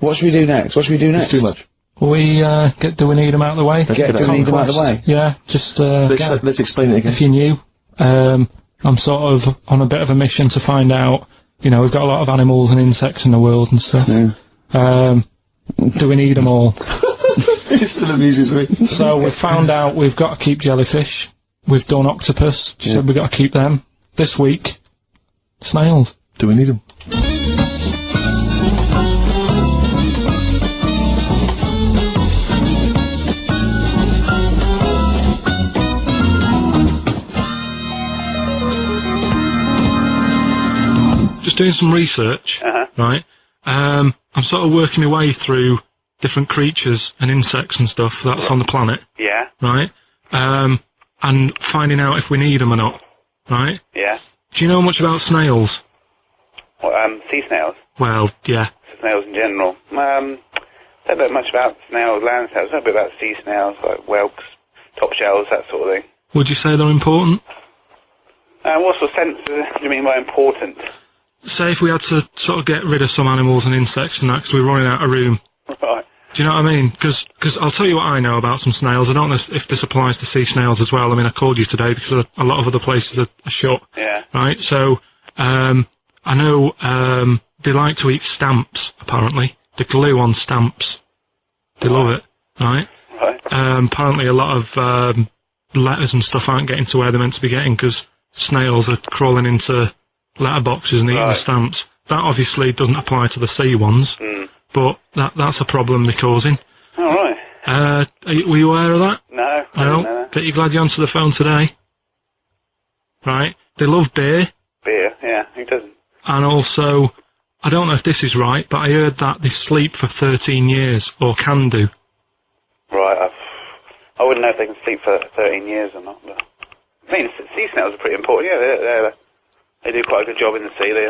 What should we do next? What should we do next? It's too much. Do we need them out of the way? Do we need them out of the way? Yeah, just, let's explain it again. If you're new, I'm sort of on a bit of a mission to find out, you know, we've got a lot of animals and insects in the world and stuff. Yeah. Do we need them all? It still amuses me. So we've found out we've got to keep jellyfish. We've done octopus. She said we've got to keep them. This week, snails. Do we need them? Just doing some research, right? I'm sort of working my way through different creatures and insects and stuff that's on the planet. Yeah. Right? And finding out if we need them or not. Right? Yeah. Do you know much about snails? What, sea snails? Well, yeah. Snails in general. Don't know much about snails, land snails. I know a bit about sea snails, like whelks, top shells, that sort of thing. Would you say they're important? What sort of sense do you mean by important? Say if we had to sort of get rid of some animals and insects and that because we're running out of room. Right. Do you know what I mean? Because I'll tell you what I know about some snails. I don't know if this applies to sea snails as well. I mean, I called you today because a lot of other places are shut. Yeah. Right? So, I know they like to eat stamps, apparently. They glue on stamps. They love it. Right? Right. Apparently a lot of letters and stuff aren't getting to where they're meant to be getting because snails are crawling into letterboxes and eating the stamps. That obviously doesn't apply to the sea ones, but that's a problem they're causing. All right. Were you aware of that? No. I didn't know that. Bet you're glad you answered the phone today. Right? They love beer. Beer, yeah. Who doesn't? And also, I don't know if this is right, but I heard that they sleep for 13 years, or can do. Right. I wouldn't know if they can sleep for 13 years or not. But I mean, sea snails are pretty important. Yeah, they do quite a good job in the sea. They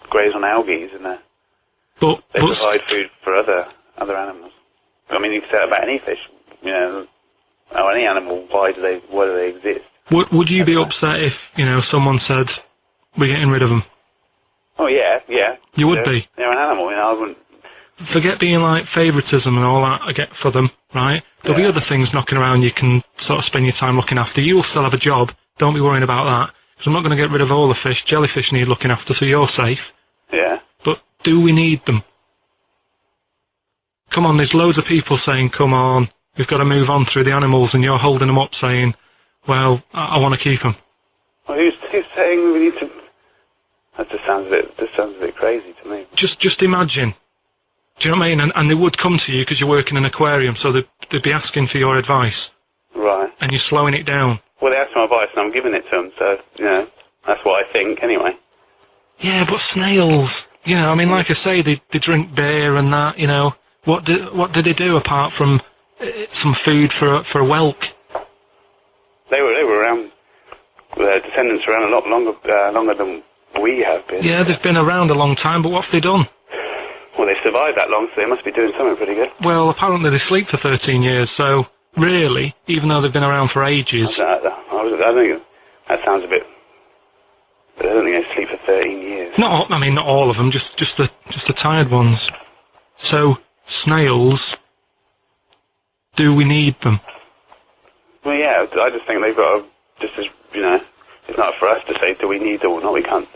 graze on algae and they provide food for other animals. I mean, you can say that about any fish, you know, or any animal. Why do they exist? Would you be upset if, you know, someone said we're getting rid of them? Oh yeah. You would be. They're an animal, you know. I wouldn't. Forget being like favouritism and all that I get for them, right? There'll be other things knocking around you can sort of spend your time looking after. You'll still have a job. Don't be worrying about that. Because I'm not going to get rid of all the fish. Jellyfish need looking after, so you're safe. Yeah. But do we need them? Come on, there's loads of people saying, come on, we've got to move on through the animals, and you're holding them up saying, well, I want to keep them. Well, who's saying we need to... That just sounds a bit crazy to me. Just imagine. Do you know what I mean? And they would come to you because you work in an aquarium, so they'd be asking for your advice. Right. And you're slowing it down. Well, they asked my advice and I'm giving it to them, so, you know, that's what I think, anyway. Yeah, but snails, you know, I mean, like I say, they drink beer and that, you know. What did they do apart from some food for a whelk? They were around, their descendants were around a lot longer than we have been. Yeah, they've been around a long time, but what have they done? Well, they've survived that long, so they must be doing something pretty good. Well, apparently they sleep for 13 years, so really, even though they've been around for ages... I think that sounds a bit... But I don't think they sleep for 13 years. Not all of them, just the tired ones. So, snails, do we need them? Well, yeah, I just think they've got to, just as, you know, it's not for us to say, do we need them or not, we can't.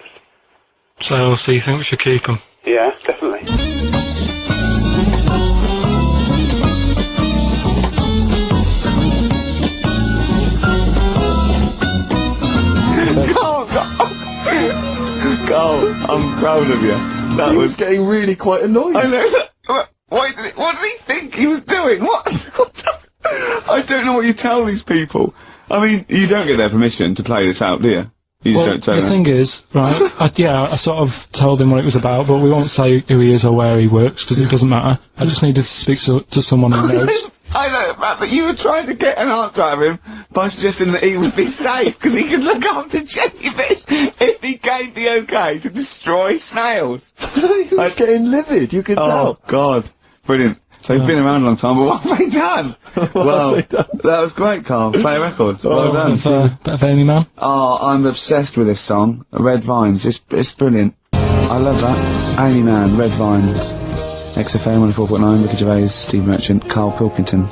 So you think we should keep them? Yeah, definitely. Carl, I'm proud of you. That was getting really quite annoyed. I know. What did he think he was doing? What? I don't know what you tell these people. I mean, you don't get their permission to play this out, do you? You just don't tell the them. thing is, right, I sort of told him what it was about, but we won't say who he is or where he works, because it doesn't matter. I just needed to speak to someone who knows. I know the fact that you were trying to get an answer out of him by suggesting that he would be safe, because he could look after jellyfish if he gave the okay to destroy snails. He was getting livid, you could tell. Oh, God. Brilliant. So he's been around a long time, but what have they done? Well, that was great, Carl. Play a record. Well done. Bit of Amy Man. Oh, I'm obsessed with this song, Red Vines. It's brilliant. I love that. Amy Man, Red Vines. XFM 104.9, Ricky Gervais, Steve Merchant, Karl Pilkington.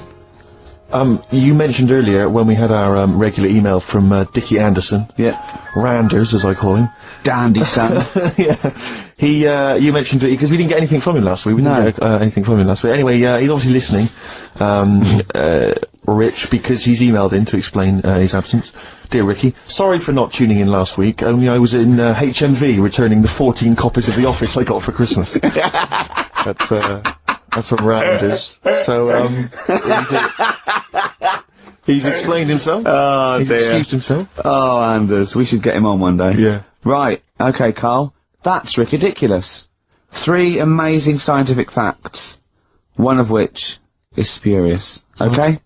You mentioned earlier when we had our regular email from Dickie Anderson. Yeah. Randers, as I call him. Dandy son. Yeah. You mentioned it because we didn't get anything from him last week. We didn't get anything from him last week. Anyway, he's obviously listening. Rich, because he's emailed in to explain his absence. Dear Ricky, sorry for not tuning in last week. Only I was in HMV returning the 14 copies of The Office I got for Christmas. That's from Randers. So, he's explained himself. Oh, he's excused himself. Oh, Anders, we should get him on one day. Yeah. Right, okay, Karl. That's ridiculous. 3 amazing scientific facts, one of which is spurious. Okay?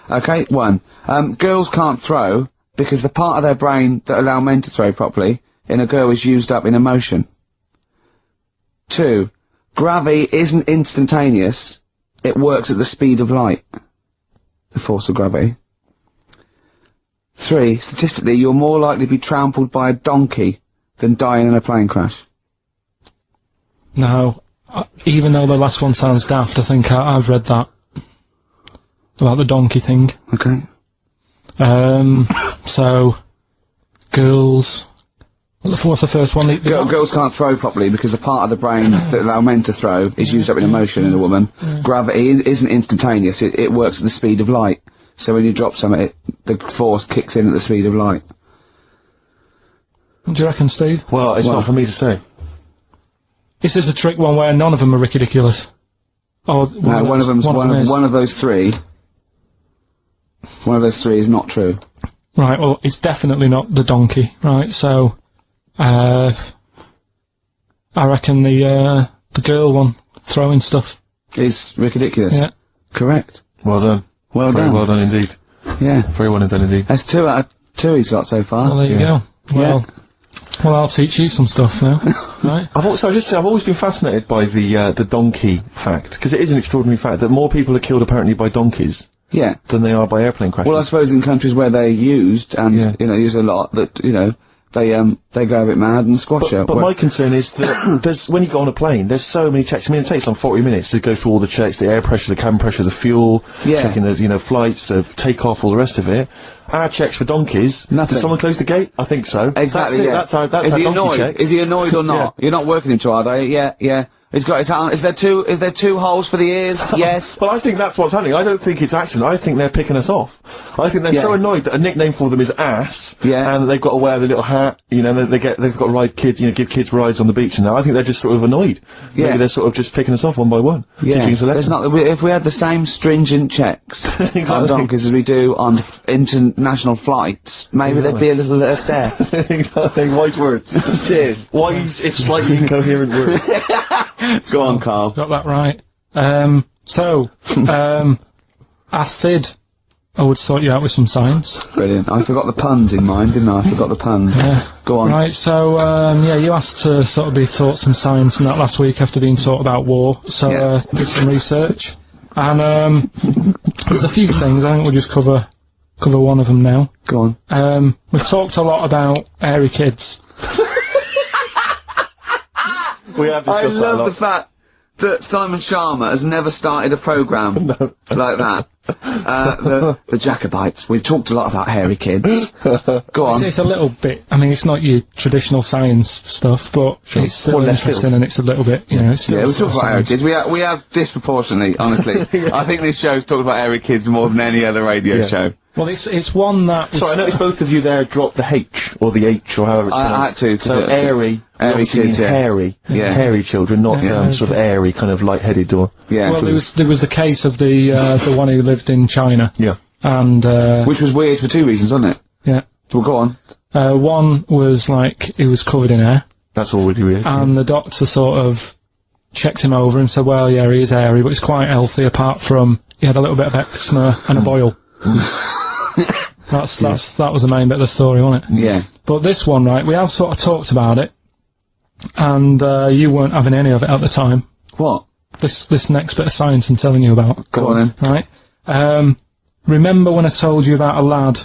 Okay, 1. Girls can't throw because the part of their brain that allow men to throw properly in a girl is used up in emotion. 2. Gravity isn't instantaneous, it works at the speed of light. The force of gravity. 3. Statistically, you're more likely to be trampled by a donkey than dying in a plane crash. No, even though the last one sounds daft, I think I've read that. About the donkey thing. Okay. So, girls... What's the first one? Girls can't throw properly because the part of the brain that allow men to throw is used up in emotion in a woman. Gravity isn't instantaneous, it works at the speed of light. So when you drop something, the force kicks in at the speed of light. What do you reckon, Steve? Well, it's not for me to say. Is this a trick one where none of them are ridiculous? Oh, No, one of them's one of those 3. One of those 3 is not true. Right, well, it's definitely not the donkey, right, so... I reckon the girl one, throwing stuff. Is ridiculous. Yeah. Correct. Well done. Well Very done. well done indeed. Yeah. Very well done indeed. That's 2 out of 2 he's got so far. Well, there you go. Well, I'll teach you some stuff now, right? I've always been fascinated by the donkey fact, because it is an extraordinary fact that more people are killed apparently by donkeys Yeah. than they are by airplane crashes. Well, I suppose in countries where they're used, and, used a lot, that, they go a bit mad and squash it. But my concern is that when you go on a plane, there's so many checks. I mean, it takes some 40 minutes to go through all the checks, the air pressure, the cabin pressure, the fuel, checking the, flights, the takeoff, all the rest of it. Our checks for donkeys. Nothing. Did someone close the gate? I think so. Exactly, That's yeah. our Is he donkey annoyed? check. Is he annoyed or not? You're not working him too hard, are you? Yeah. He's got his hand. Is there 2 holes for the ears? Yes. Well, I think that's what's happening. I don't think it's accident. I think they're picking us off. I think they're so annoyed that a nickname for them is ass. Yeah. And they've got to wear the little hat. They've got to ride give kids rides on the beach and that. I think they're just sort of annoyed. Yeah. Maybe they're sort of just picking us off one by one. Yeah. Teaching us a lesson. If we had the same stringent checks on donkeys as we do on international flights, maybe there'd be a little less there. Exactly. Wise words. Cheers. Wise, if slightly incoherent words. Go on, Karl. Got that right. Acid. I would sort you out with some science. Brilliant. I forgot the puns in mine, didn't I? I forgot the puns. Yeah. Go on. Right, so, you asked to sort of be taught some science and that last week after being taught about war, so, did some research. And, there's a few things, I think we'll just cover one of them now. Go on. We've talked a lot about hairy kids. We have I discussed that a love lot. the fact that Simon Sharma has never started a programme like that. The Jacobites. We've talked a lot about hairy kids. Go on. It's a little bit, I mean, it's not your traditional science stuff, but it's still interesting and it's a little bit, it's still we talk about hairy kids. We have disproportionately, honestly. I think this show's talked about hairy kids more than any other radio show. Well, it's one that... Sorry, I noticed both of you there dropped the H, or the H, or however it's pronounced. I had to. So airy kids, hairy. Yeah. Hairy children, not sort of airy, kind of light-headed or... Yeah. Well, there was the case of the one who lived in China. Yeah. And, which was weird for 2 reasons, wasn't it? Yeah. Well, go on. One was, he was covered in hair. That's already weird. And the doctor sort of checked him over and said, well, yeah, he is hairy, but he's quite healthy, apart from he had a little bit of eczema and a boil. That was the main bit of the story, wasn't it? Yeah. But this one, right, we have sort of talked about it, and you weren't having any of it at the time. What? This next bit of science I'm telling you about. Go on then. Right? Remember when I told you about a lad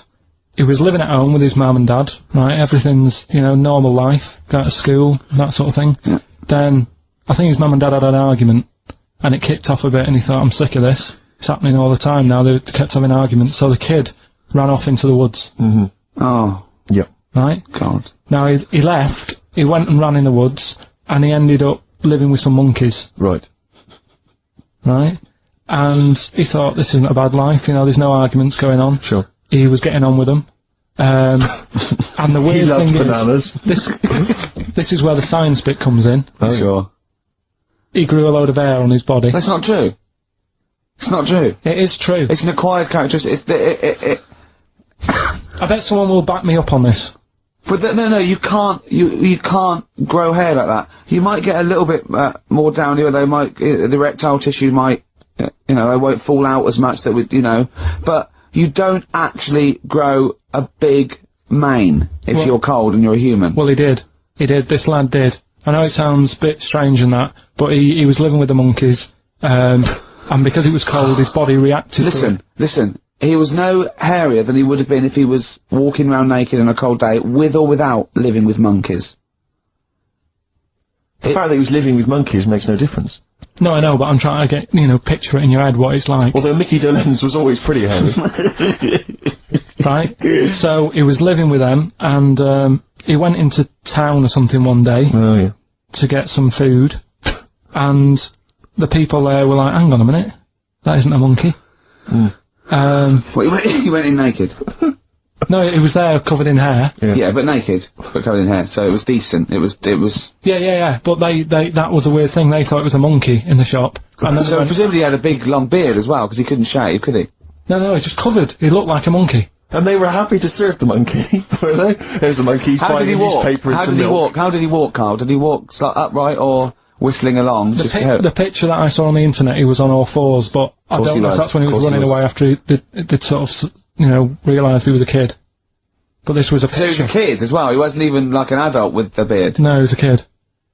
who was living at home with his mum and dad, right? Everything's, normal life, go to school, that sort of thing. Yeah. Then, I think his mum and dad had an argument, and it kicked off a bit, and he thought, I'm sick of this. It's happening all the time now. They kept having arguments. So the kid ran off into the woods. Oh. Yep. Right? God. Now, he left, he went and ran in the woods, and he ended up living with some monkeys. Right. Right? And he thought, this isn't a bad life, you know, there's no arguments going on. Sure. He was getting on with them. And the weird thing bananas. is, this is where the science bit comes in. Oh, sure. He grew a load of hair on his body. That's not true. It's not true. It is true. It's an acquired characteristic. I bet someone will back me up on this. But no, you can't. You can't grow hair like that. You might get a little bit more down here. They might the erectile tissue might, you know, they won't fall out as much. That would, you know, but you don't actually grow a big mane if you're cold and you're a human. Well, he did. He did. This lad did. I know it sounds a bit strange and that, but he was living with the monkeys, and because it was cold, his body reacted to it. Listen. He was no hairier than he would have been if he was walking around naked on a cold day, with or without living with monkeys. The fact that he was living with monkeys makes no difference. No, I know, but I'm trying to get, you know, picture it in your head what it's like. Although Mickey Dolenz was always pretty hairy. Right? So, he was living with them, and he went into town or something one day to get some food, and the people there were like, hang on a minute, that isn't a monkey. Well, he went in naked. No, he was there covered in hair. Yeah, but naked, but covered in hair, so it was decent. It was. Yeah. But that was a weird thing. They thought it was a monkey in the shop. And then so presumably he had a big long beard as well, because he couldn't shave, could he? No, he just covered. He looked like a monkey. And they were happy to serve the monkey, were they? There's a monkey. He's buying a newspaper and some milk. How did he walk, Carl? Did he walk upright or whistling along? The picture that I saw on the internet, he was on all fours, but I don't know if that's when he was running away after they'd sort of, you know, realised he was a kid. But this was a picture. So he was a kid as well, he wasn't even like an adult with a beard? No, he was a kid.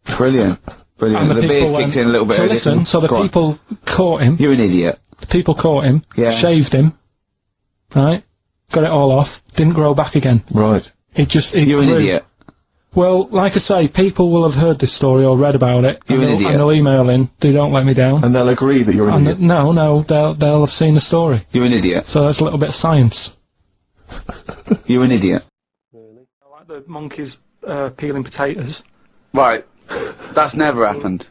Brilliant. And the beard kicked in a little bit. So listen, so the people caught him. You're an idiot. The people caught him, shaved him, right? Got it all off, didn't grow back again. Right. You're an idiot. Well, like I say, people will have heard this story or read about it. You're an idiot. And they'll email in. They don't let me down. And they'll agree that you're an idiot. No, they'll have seen the story. You're an idiot. So that's a little bit of science. You're an idiot. Really? I like the monkeys peeling potatoes. Right. That's never happened.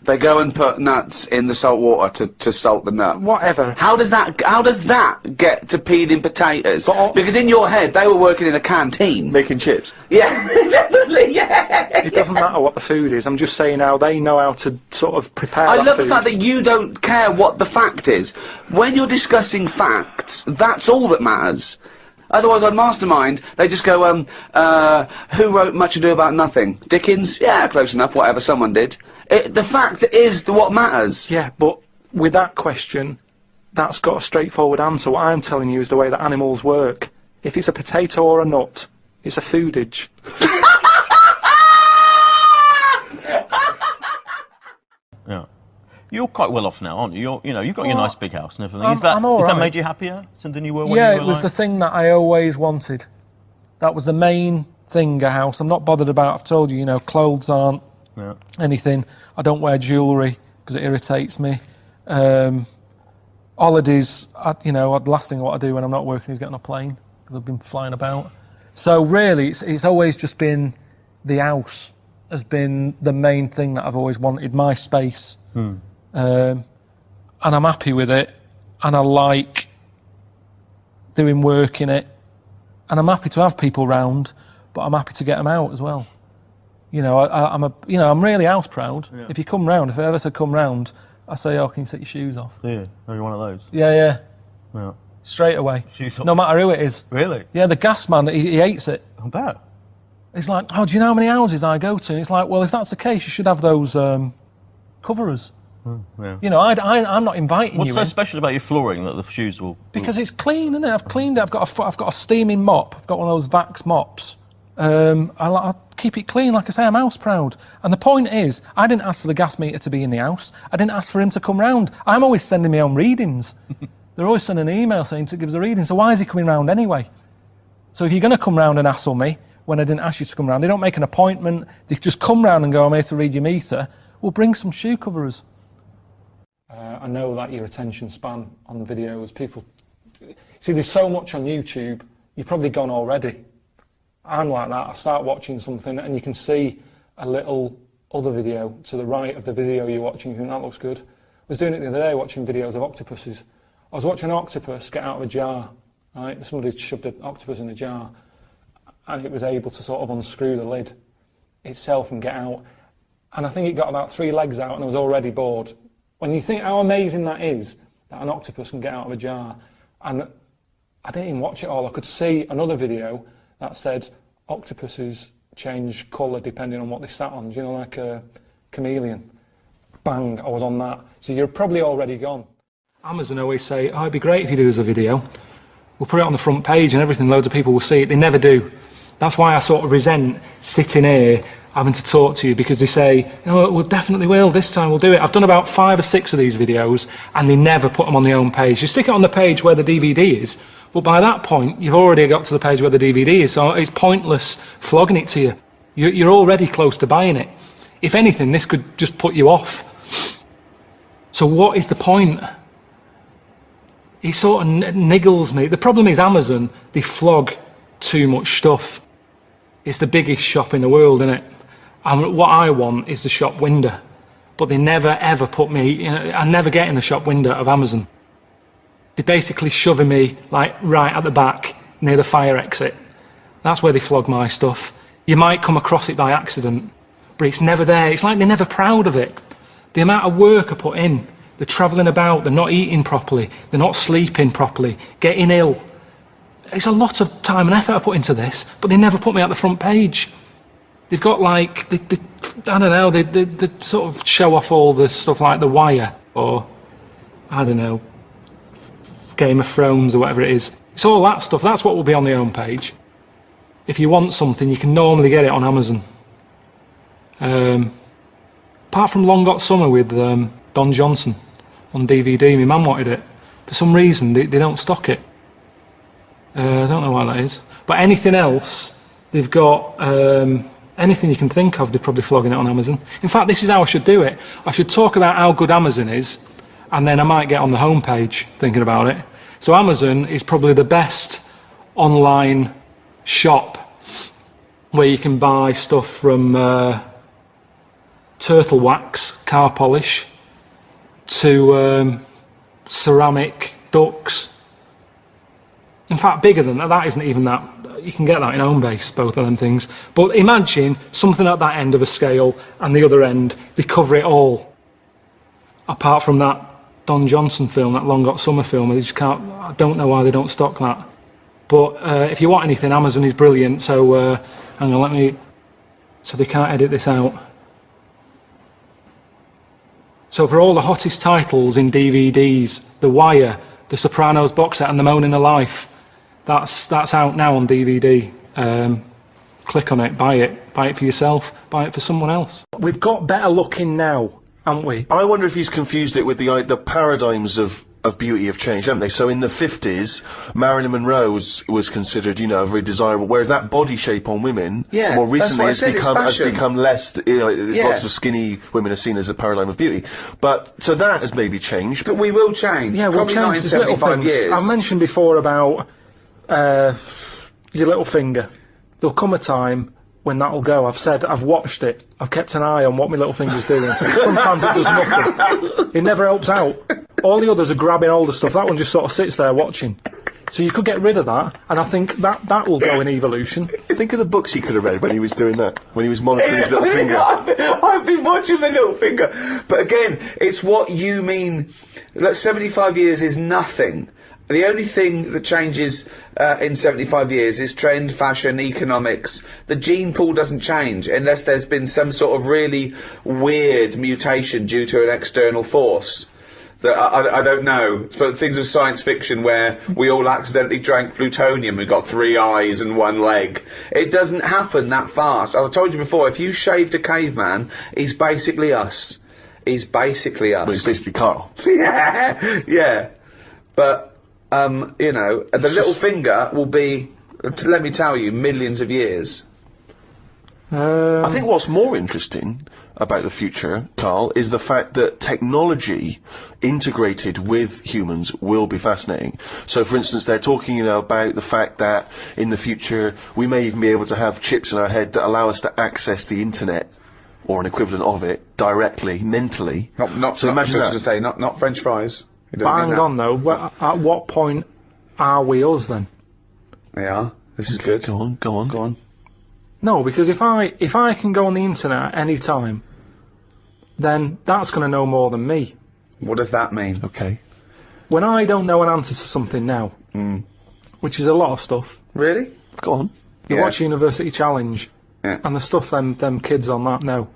They go and put nuts in the salt water to salt the nut. Whatever. How does that get to peeling potatoes? Because in your head, they were working in a canteen. Making chips. Yeah, definitely, yeah. It doesn't matter what the food is, I'm just saying how they know how to sort of prepare I that love food. the fact that you don't care what the fact is. When you're discussing facts, that's all that matters. Otherwise, on Mastermind, they just go, who wrote Much Ado About Nothing? Dickens? Yeah, close enough, whatever, someone did. The fact is what matters. Yeah, but with that question, that's got a straightforward answer. What I'm telling you is the way that animals work. If it's a potato or a nut, it's a foodage. Yeah. You're quite well off now, aren't you? You've got your nice big house and everything. Has I'm all that right. made you happier than you were when you Yeah, were it was the thing that I always wanted. That was the main thing, a house. I'm not bothered about, I've told you, clothes aren't anything. I don't wear jewellery because it irritates me. Holidays, the last thing I want to do when I'm not working is get on a plane because I've been flying about. So really, it's always just been the house has been the main thing that I've always wanted, my space. And I'm happy with it, and I like doing work in it, and I'm happy to have people round, but I'm happy to get them out as well. I'm really house proud. Yeah. If you come round, if I ever said come round, I say, oh, can you take your shoes off? Yeah, are you one of those? Yeah. Yeah. Straight away. Shoes off. No matter who it is. Really? Yeah, the gas man, he hates it. I bet. He's like, oh, do you know how many houses I go to? And it's like, well, if that's the case, you should have those coverers. Yeah. I'm not inviting you. What's so special about your flooring that the shoes will? Because it's clean, isn't it? I've cleaned it. I've got a steaming mop. I've got one of those Vax mops. I keep it clean, like I say. I'm house proud. And the point is, I didn't ask for the gas meter to be in the house. I didn't ask for him to come round. I'm always sending my own readings. They're always sending an email saying to give us a reading. So why is he coming round anyway? So if you're going to come round and hassle me when I didn't ask you to come round, they don't make an appointment. They just come round and go, I'm here to read your meter. Well, bring some shoe coverers. I know that your attention span on the videos, people... See, there's so much on YouTube, you're probably gone already. I'm like that. I start watching something and you can see a little other video to the right of the video you're watching. You think, that looks good. I was doing it the other day, watching videos of octopuses. I was watching an octopus get out of a jar, right? Somebody shoved an octopus in a jar and it was able to sort of unscrew the lid itself and get out. And I think it got about 3 legs out and I was already bored. When you think how amazing that is, that an octopus can get out of a jar. And I didn't even watch it all. I could see another video that said octopuses change colour depending on what they sat on. Do you know, like a chameleon? Bang, I was on that. So you're probably already gone. Amazon always say, oh, it'd be great if you do us a video. We'll put it on the front page and everything, loads of people will see it. They never do. That's why I sort of resent sitting here having to talk to you, because they say, oh, we definitely will, this time we'll do it. I've done about 5 or 6 of these videos and they never put them on the home page. You stick it on the page where the DVD is, but by that point you've already got to the page where the DVD is, so it's pointless flogging it to you. You're already close to buying it. If anything, this could just put you off. So what is the point? It sort of niggles me. The problem is Amazon, they flog too much stuff. It's the biggest shop in the world, isn't it? And what I want is the shop window. But they never ever put me, I never get in the shop window of Amazon. They're basically shoving me like right at the back near the fire exit. That's where they flog my stuff. You might come across it by accident, but it's never there. It's like they're never proud of it. The amount of work I put in, they're travelling about, they're not eating properly, they're not sleeping properly, getting ill. It's a lot of time and effort I put into this, but they never put me at the front page. They've got like, I don't know, they sort of show off all the stuff like The Wire, or, I don't know, Game of Thrones or whatever it is. It's all that stuff, that's what will be on the home page. If you want something, you can normally get it on Amazon. Apart from Long Got Summer with Don Johnson on DVD, my mum wanted it. For some reason, they don't stock it. I don't know why that is. But anything else, they've got, anything you can think of, they're probably flogging it on Amazon. In fact, this is how I should do it. I should talk about how good Amazon is, and then I might get on the homepage thinking about it. So Amazon is probably the best online shop where you can buy stuff from turtle wax, car polish, to ceramic ducks. In fact, bigger than that. That isn't even that. You can get that in Homebase, both of them things. But imagine something at that end of a scale, and the other end, they cover it all. Apart from that Don Johnson film, that Long Got Summer film, they just can't. I don't know why they don't stock that. But if you want anything, Amazon is brilliant. So hang on, let me. So they can't edit this out. So for all the hottest titles in DVDs, The Wire, The Sopranos box set, and The Moaning of Life. That's out now on DVD. Click on it, buy it for yourself, buy it for someone else. We've got better looking now, haven't we? I wonder if he's confused it with the paradigms of beauty have changed, haven't they? So in the 50s, Marilyn Monroe was considered, you know, very desirable, whereas that body shape on women, more recently has become less, you know, lots of skinny women are seen as a paradigm of beauty. But, so that has maybe changed. But we will change. Yeah, probably we'll change. not in 75 years. I mentioned before about your little finger. There'll come a time when that'll go. I've said, I've watched it. I've kept an eye on what my little finger's doing. Sometimes it does nothing. It never helps out. All the others are grabbing all the stuff. That one just sort of sits there watching. So you could get rid of that, and I think that will go in evolution. Think of the books he could have read when he was doing that, when he was monitoring his little finger. I've been watching my little finger. But again, it's what you mean. Like 75 years is nothing. The only thing that changes in 75 years is trend, fashion, economics. The gene pool doesn't change unless there's been some sort of really weird mutation due to an external force. That I don't know. For things of science fiction where we all accidentally drank plutonium and got 3 eyes and 1 leg. It doesn't happen that fast. I've told you before, if you shaved a caveman, he's basically us. He's basically us. Well, he's basically Carl. Yeah, yeah. But, you know, the little finger will be, let me tell you, millions of years. I think what's more interesting about the future, Carl, is the fact that technology integrated with humans will be fascinating. So, for instance, they're talking about the fact that in the future we may even be able to have chips in our head that allow us to access the internet or an equivalent of it directly, mentally. So imagine that. To say, not French fries. But hang on though, at what point are we us then? Yeah, this is good. Go on. No, because if I can go on the internet at any time, then that's going to know more than me. What does that mean? Okay. When I don't know an answer to something now, which is a lot of stuff. Really? Go on. You watch University Challenge, Yeah. and the stuff them kids on that know.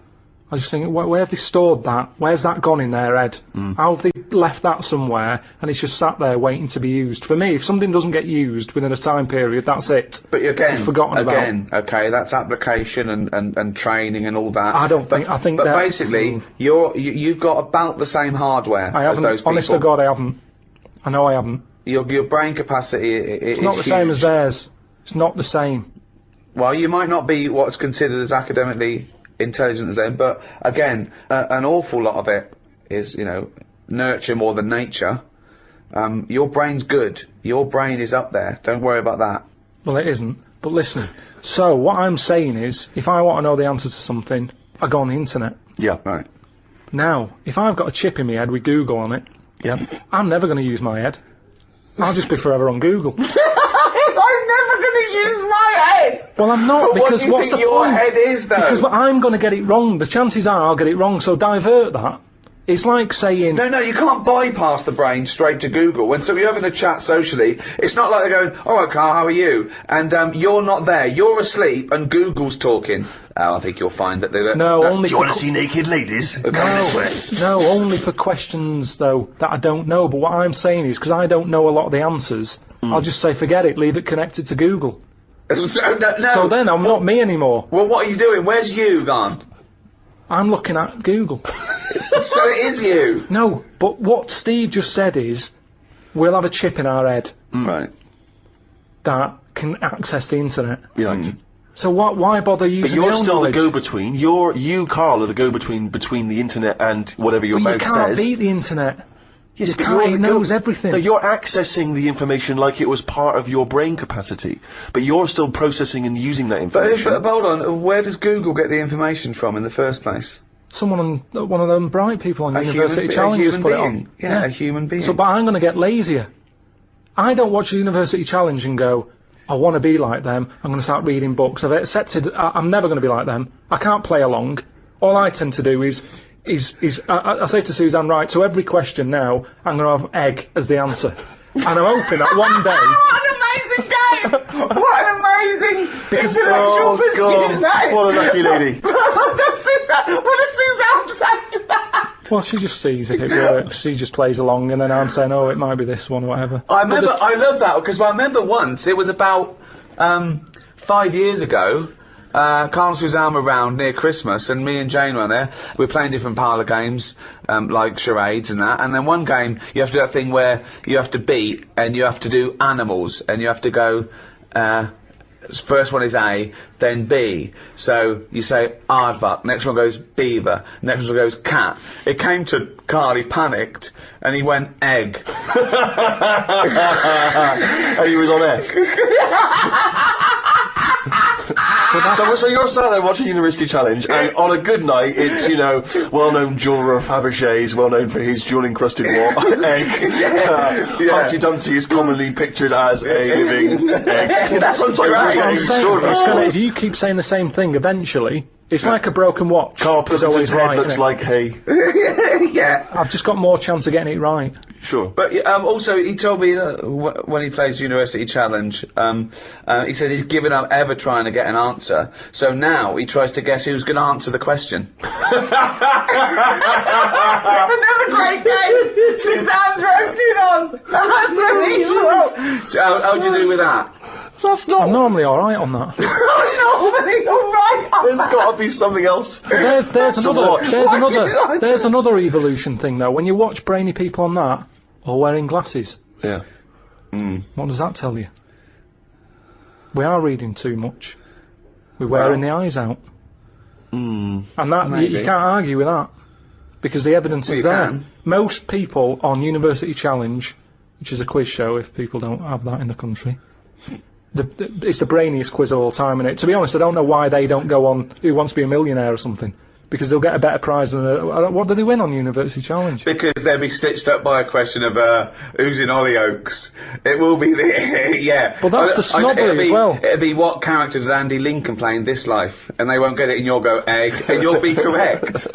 I was just thinking, where have they stored that? Where's that gone in their head? How have they left that somewhere, and it's just sat there waiting to be used? For me, if something doesn't get used within a time period, that's it. But again, it's forgotten about. Okay, that's application and training and all that. I think But basically, you've got about the same hardware I as haven't, those people. honest to God, I haven't. I know I haven't. Your brain capacity It's is not the same as theirs. It's not the same. Well, you might not be what's considered as academically intelligent as them, but again, an awful lot of it is, nurture more than nature. Your brain's good. Your brain is up there. Don't worry about that. Well, it isn't. But listen, so what I'm saying is, if I want to know the answer to something, I go on the internet. Yeah. Right. Now, if I've got a chip in my head with Google on it, I'm never going to use my head. I'll just be forever on Google. I'm never going to use my head! Well, I'm not, But because what's the your point? head is, though? Because I'm going to get it wrong. The chances are I'll get it wrong, so divert that. It's like saying... No, you can't bypass the brain straight to Google. When you're having a chat socially, it's not like they're going, all right, Carl, how are you? And you're not there. You're asleep and Google's talking. Oh, I think you'll find that they're... No, only Do you want to see naked ladies? No, only for questions, though, that I don't know. But what I'm saying is, because I don't know a lot of the answers, I'll just say, forget it, leave it connected to Google. So then I'm not me anymore. Well, what are you doing? Where's you gone? I'm looking at Google. So it is you. No, but what Steve just said is, we'll have a chip in our head Right. that can access the internet. Right. So why bother using But you're my own still knowledge? the go-between. You, Carl, are the go-between between the internet and whatever your But mouth you can't says. beat the internet. Yes, You but can't, you're it knows everything. No, you're accessing the information like it was part of your brain capacity, but you're still processing and using that information. But hold on, where does Google get the information from in the first place? Someone on one of them bright people on University Challenge a just human put it being. on. Yeah, a human being. So, but I'm going to get lazier. I don't watch the University Challenge and go, I want to be like them, I'm going to start reading books. I've accepted I'm never going to be like them. I can't play along. All I tend to do is I say to Suzanne, right, to every question now, I'm going to have egg as the answer. And I'm hoping that one day... What an amazing game! What an amazing intellectual pursuit that is! What a lucky lady. What does Suzanne say to that? Well, she just sees if it works. She just plays along, and then I'm saying, oh, it might be this one or whatever. I love that, because I remember once, it was about 5 years ago, Carl and Suzanne were round near Christmas, and me and Jane were there. We were playing different parlour games, like charades and that. And then one game, you have to do that thing where you have to beat, and you have to do animals, and you have to go, first one is A, then B. So you say aardvark, next one goes beaver, next one goes cat. It came to Carl, he panicked, and he went egg. And he was on egg. So you're sat there watching University Challenge, and on a good night, it's, well-known jeweller Fabergé's, well-known for his jewel-encrusted egg. Humpty Dumpty is commonly pictured as a living egg. That's Sometimes great. it's getting extraordinary. If you keep saying the same thing, eventually, it's like a broken watch. Carl It's always Pilkington's head right, looks innit? like hay. Yeah. I've just got more chance of getting it right. Sure. But also, he told me when he plays University Challenge, he said he's given up ever trying to get an answer. So now he tries to guess who's going to answer the question. Another great game. Suzanne's rotating on. Unbelievable. How do you do with that? That's not... I'm normally alright on that. Normally alright. There's got to be something else. There's another evolution thing though. When you watch brainy people on that, or wearing glasses, Yeah. what does that tell you? We are reading too much. We're wearing the eyes out. And that you can't argue with that because the evidence is there. Can. Most people on University Challenge, which is a quiz show if people don't have that in the country, it's the brainiest quiz of all time. And to be honest, I don't know why they don't go on Who Wants to Be a Millionaire or something. Because they'll get a better prize than what do they win on University Challenge? Because they'll be stitched up by a question of who's in Hollyoaks. It will be the But that's the snobbery as well. It'll be what character does Andy Lincoln play in this life, and they won't get it, and you'll go egg, and you'll be correct.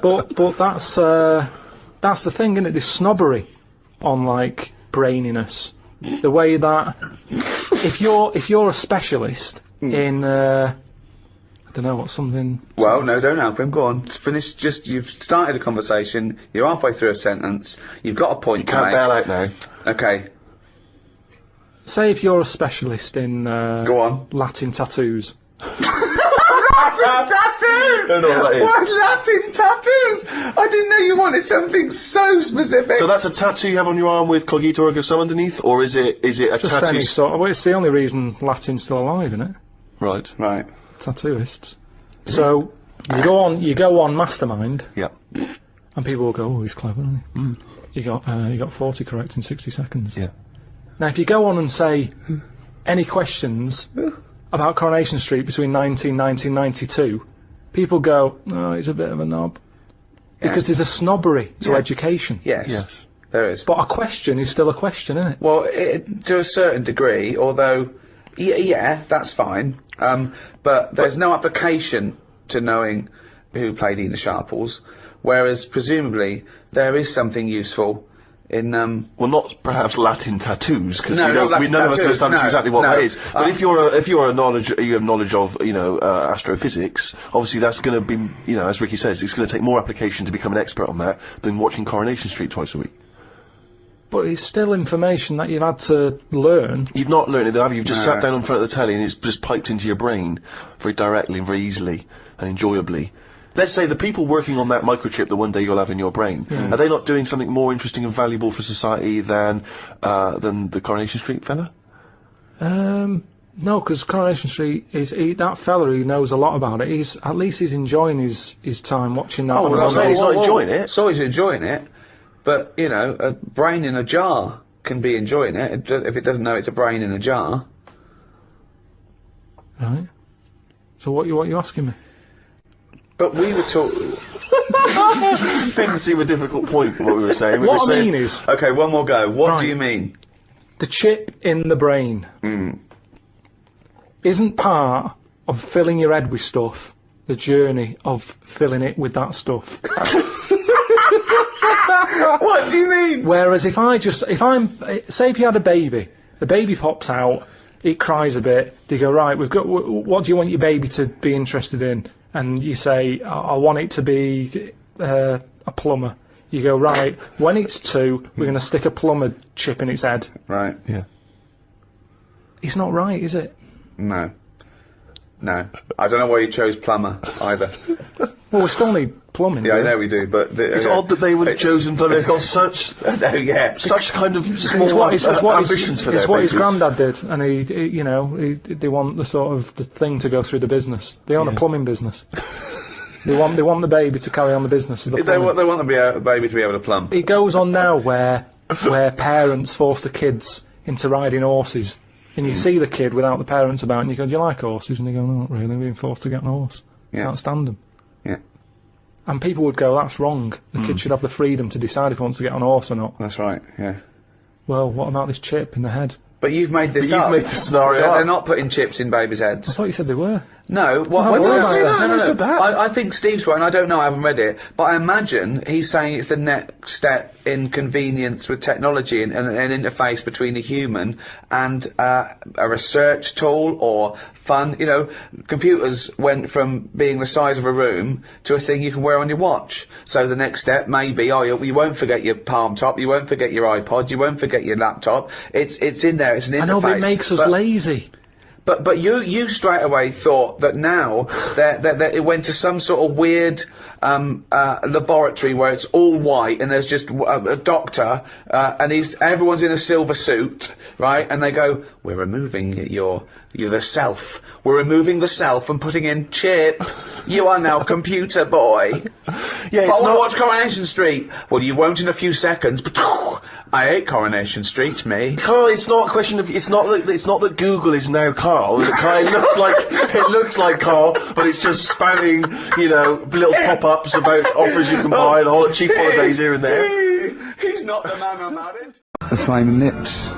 But that's the thing, isn't it? This snobbery on like braininess, the way that if you're a specialist in I don't know what's something. Well, no, don't help him. Go on, finish. You've started a conversation. You're halfway through a sentence. You've got a point. You can't bail out now. Okay. Say if you're a specialist in go on. Latin tattoos. Latin tattoos! Don't know what that is. What, Latin tattoos? I didn't know you wanted something so specific. So that's a tattoo you have on your arm with Cogito ergo sum underneath, or is it a Just tattoo? any sort. Well, it's the only reason Latin's still alive, isn't it? Right. Right. Tattooists. So you go on Mastermind. Yeah. And people will go, oh, he's clever, isn't he? You got 40 correct in 60 seconds. Yeah. Now, if you go on and say any questions about Coronation Street between 1990 and 92, people go, oh, he's a bit of a knob. Because there's a snobbery to education. Yes. There is. But a question is still a question, isn't it? Well, to a certain degree, although, yeah, that's fine. But there's no application to knowing who played Ena Sharples, whereas presumably there is something useful in well, not perhaps Latin tattoos, because No, not Latin none of us tattoos, understand no, exactly what no. that is. But if you have knowledge of astrophysics, obviously that's going to be as Ricky says, it's going to take more application to become an expert on that than watching Coronation Street twice a week. But it's still information that you've had to learn. You've not learned it, have you? You've just sat down in front of the telly and it's just piped into your brain very directly and very easily and enjoyably. Let's say the people working on that microchip that one day you'll have in your brain, are they not doing something more interesting and valuable for society than the Coronation Street fella? No, because Coronation Street is that fella who knows a lot about it. He's enjoying his time watching that. Oh, well, I'm saying he's not enjoying it. So he's enjoying it, but a brain in a jar can be enjoying it if it doesn't know it's a brain in a jar. Right. So what you asking me? But we were talking. Didn't seem a difficult point what we were saying. What I mean is, Okay, one more go. What Right. do you mean? the chip in the brain isn't part of filling your head with stuff. The journey of filling it with that stuff. What do you mean? Whereas if you had a baby, the baby pops out, it cries a bit. They go, right, what do you want your baby to be interested in? And you say, I want it to be a plumber. You go, right, when it's 2, we're going to stick a plumber chip in its head. Right. Yeah. It's not right, is it? No. I don't know why you chose plumber either. Well, we still need plumbing. Yeah, I don't we? know we do, but It's odd that they would have chosen, but they've got such kind of small ambitions for their It's what his babies. granddad did, and they want the thing to go through the business. They own a plumbing business. They want the baby to carry on the business of the plumbing. They want the baby to be able to plumb. It goes on now where parents force the kids into riding horses, and you see the kid without the parents about, and you go, "Do you like horses?" And they go, "No, not really. We're being forced to get on a horse. Can't stand them." Yeah. And people would go, "That's wrong. The kid should have the freedom to decide if he wants to get on a horse or not." That's right. Yeah. Well, what about this chip in the head? But you've made this You've up. made the scenario They're up. not putting chips in babies' I heads. thought you said they were. No, No, when why did I did I say say that? that? No, Who said that? I think Steve's right, and I don't know, I haven't read it, but I imagine he's saying it's the next step in convenience with technology and an interface between a human and a research tool or fun. Computers went from being the size of a room to a thing you can wear on your watch. So the next step may be, you won't forget your palm top, you won't forget your iPod, you won't forget your laptop. It's in there, it's an interface. I know, but it makes us lazy. But you straight away thought that now that it went to some sort of weird laboratory where it's all white and there's just a doctor and everyone's in a silver suit, right? And they go, we're removing you're the self. We're removing the self and putting in Chip. You are now computer boy. Yeah, I want to watch Coronation Street. Well, you won't in a few seconds, but I hate Coronation Street, me. Carl, it's not a question of. It's not that Google is now Carl. It looks like Carl, but it's just spamming, little pop-ups about offers you can buy and cheap holidays here and there. He's not the man I'm married. The Flaming Lips.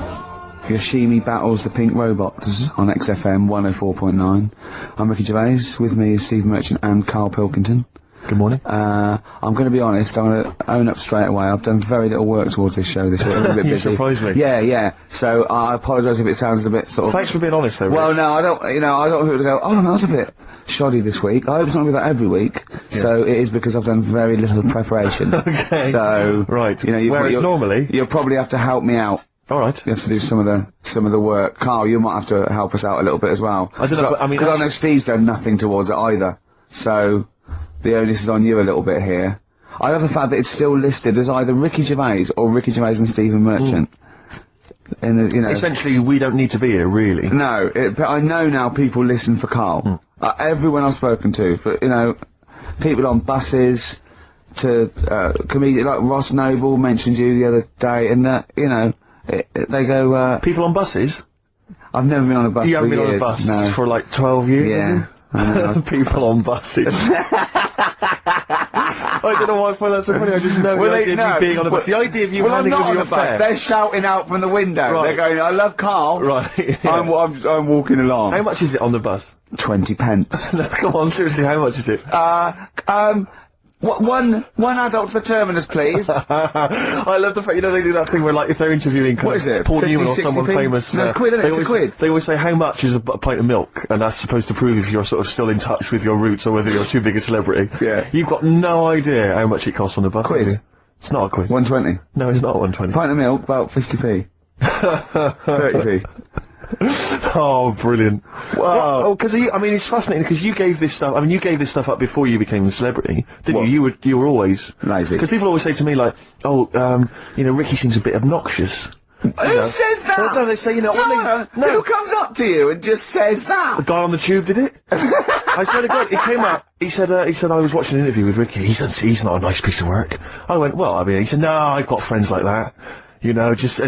Yoshimi battles the Pink Robots on XFM 104.9. I'm Ricky Gervais. With me is Steve Merchant and Karl Pilkington. Good morning. I'm going to be honest. I'm going to own up straight away. I've done very little work towards this show this week. I'm a bit busy. You surprised me. Yeah. So I apologise if it sounds a bit sort of. Thanks for being honest, though. Rick. Well, no, I don't. I don't want people to go. Oh, no, that was a bit shoddy this week. I hope it's not going to be that every week. Yeah. So it is because I've done very little preparation. Okay. So right. Normally you'll probably have to help me out. All right. You have to do some of the work. Carl, you might have to help us out a little bit as well. I don't know. I know Steve's done nothing towards it either. So the onus is on you a little bit here. I love the fact that it's still listed as either Ricky Gervais or Ricky Gervais and Stephen Merchant. Essentially, we don't need to be here, really. No, but I know now people listen for Carl. Everyone I've spoken to, people on buses, to comedians like Ross Noble mentioned you the other day, and they go. People on buses? I've never been on a bus. You haven't been on a bus for like 12 years. Yeah. People on buses. I don't know why I find that so funny. I just know the idea of you being on a bus. The idea of you handing over your fare. They're shouting out from the window. Right. They're going, "I love Carl." Right. Yeah. I'm walking along. How much is it on the bus? 20 pence. No, come on, seriously, how much is it? One adult for terminus, please. I love the fact, they do that thing where, like, if they're interviewing what is it? Paul Newman or someone famous. No, it's a quid, isn't it? It's a quid. They always say, how much is a pint of milk? And that's supposed to prove if you're sort of still in touch with your roots or whether you're too big a celebrity. Yeah. You've got no idea how much it costs on the bus. Quid? It's not a quid. 120? No, it's not 120. Pint of milk, about 50p. 30p. Oh, brilliant. Wow. Oh, because it's fascinating because you gave this stuff up before you became a celebrity, didn't you? You were always lazy. Because people always say to me, like, Ricky seems a bit obnoxious. Who says that? Well, no, they say, no. Who comes up to you and just says that? The guy on the tube did it. I swear to God, he came up. He said I was watching an interview with Ricky. He said, he's not a nice piece of work. I went, he said, no, I've got friends like that. And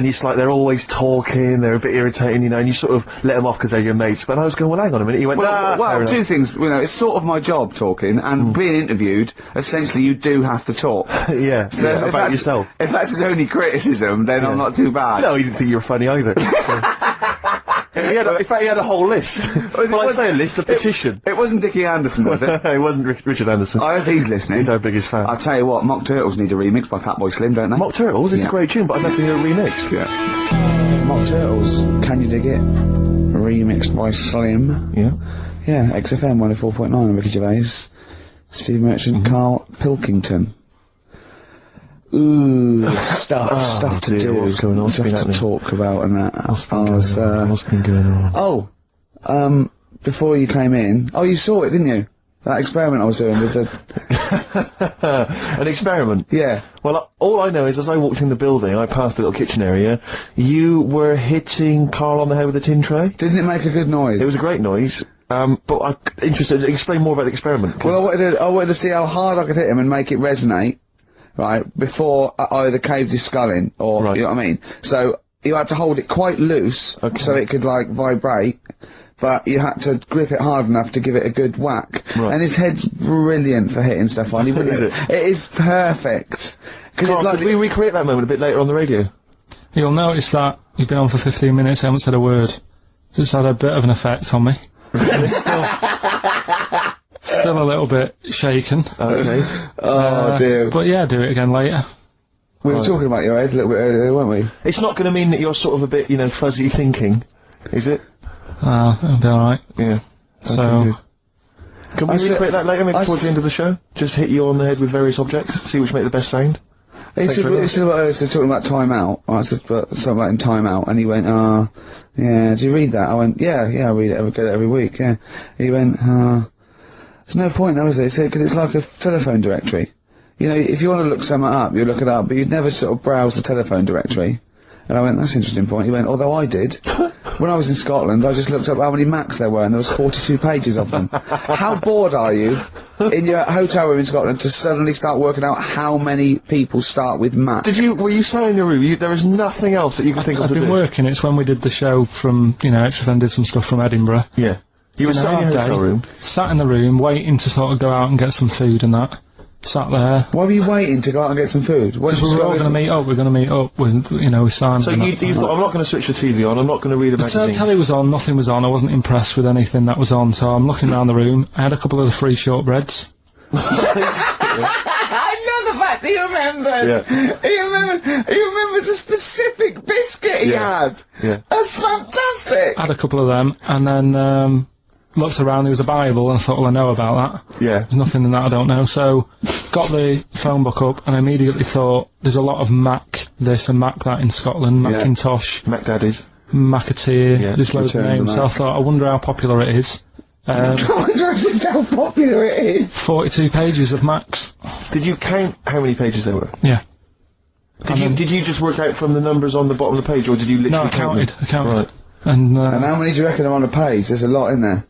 it's like they're always talking, they're a bit irritating, and you sort of let them off because they're your mates. But I was going, well, hang on a minute. He went, well, two things. It's sort of my job talking, and being interviewed, essentially you do have to talk. Yeah, so about yourself. If that's his only criticism, then I'm not too bad. No, he didn't think you were funny either. In fact, he had a whole list. I say a list, a petition. It wasn't Dickie Anderson, was it? It wasn't Richard Anderson. I hope he's listening. He's our biggest fan. I'll tell you what, Mock Turtles need a remix by Fatboy Slim, don't they? Mock Turtles? It's a great tune, but I'd have to hear a remix. Yeah. Mock Turtles, Can You Dig It? Remixed by Slim. Yeah. Yeah, XFM 104.9, Ricky Gervais, Steve Merchant, Karl Pilkington. Ooh, stuff to do. What's going on? Stuff to talk about and that. What's been going on? Oh, before you came in, you saw it, didn't you? That experiment I was doing with the... An experiment? Yeah. Well, all I know is as I walked in the building, I passed the little kitchen area, you were hitting Carl on the head with a tin tray. Didn't it make a good noise? It was a great noise. But I'm interested, explain more about the experiment. Well, I wanted to see how hard I could hit him and make it resonate. Right, before I either caved his skull in, or, you know what I mean? So, you had to hold it quite loose, so it could, vibrate, but you had to grip it hard enough to give it a good whack. Right. And his head's brilliant for hitting stuff on. Is it? It is perfect. Could we recreate that moment a bit later on the radio? You'll notice that you've been on for 15 minutes, I haven't said a word. It's had a bit of an effect on me. Still a little bit shaken. Okay. Oh dear. But yeah, do it again later. We were talking about your head a little bit earlier, weren't we? It's not going to mean that you're sort of a bit, fuzzy thinking, is it? It'll be alright. Yeah. So... Can we recreate that later, maybe towards the end of the show? Just hit you on the head with various objects, see which make the best sound? He said talking about Time Out. I said something about in Time Out, and he went, yeah, do you read that? I went, yeah, I read it, get it every week, yeah. He went, there's no point though, is it? He said, because it's like a telephone directory. If you want to look something up, you look it up, but you'd never sort of browse the telephone directory And I went, that's an interesting point. He went, although I did. When I was in Scotland, I just looked up how many Macs there were, and there was 42 pages of them. How bored are you in your hotel room in Scotland to suddenly start working out how many people start with Mac? Were you sat in your room, there was nothing else that you could think of to do? I've been working, it's when we did the show from, XFM did some stuff from Edinburgh. Yeah. You were sat in your hotel room? Sat in the room, waiting to sort of go out and get some food and that. Sat there. Why were you waiting to go out and get some food? Because we were all going to meet up. We're going to meet up with, Simon. So you thought, I'm not going to switch the TV on. I'm not going to read a magazine. The telly was on. Nothing was on. I wasn't impressed with anything that was on. So I'm looking around the room. I had a couple of the free shortbreads. I love the fact he remembers. Yeah. He remembers a specific biscuit he had. Yeah. That's fantastic. I had a couple of them, and then looked around. There was a Bible, and I thought, well, I know about that. Yeah. There's nothing in that I don't know. So got the phone book up, and I immediately thought, there's a lot of Mac this and Mac that in Scotland. Macintosh, Mac Daddies, Macateer. There's loads of names. So I thought, I wonder how popular it is. I wonder just how popular it is. 42 pages of Macs. Did you count how many pages there were? Yeah. Did you just work out from the numbers on the bottom of the page, or did you literally count them? I counted. Right. And how many do you reckon are on a page? There's a lot in there.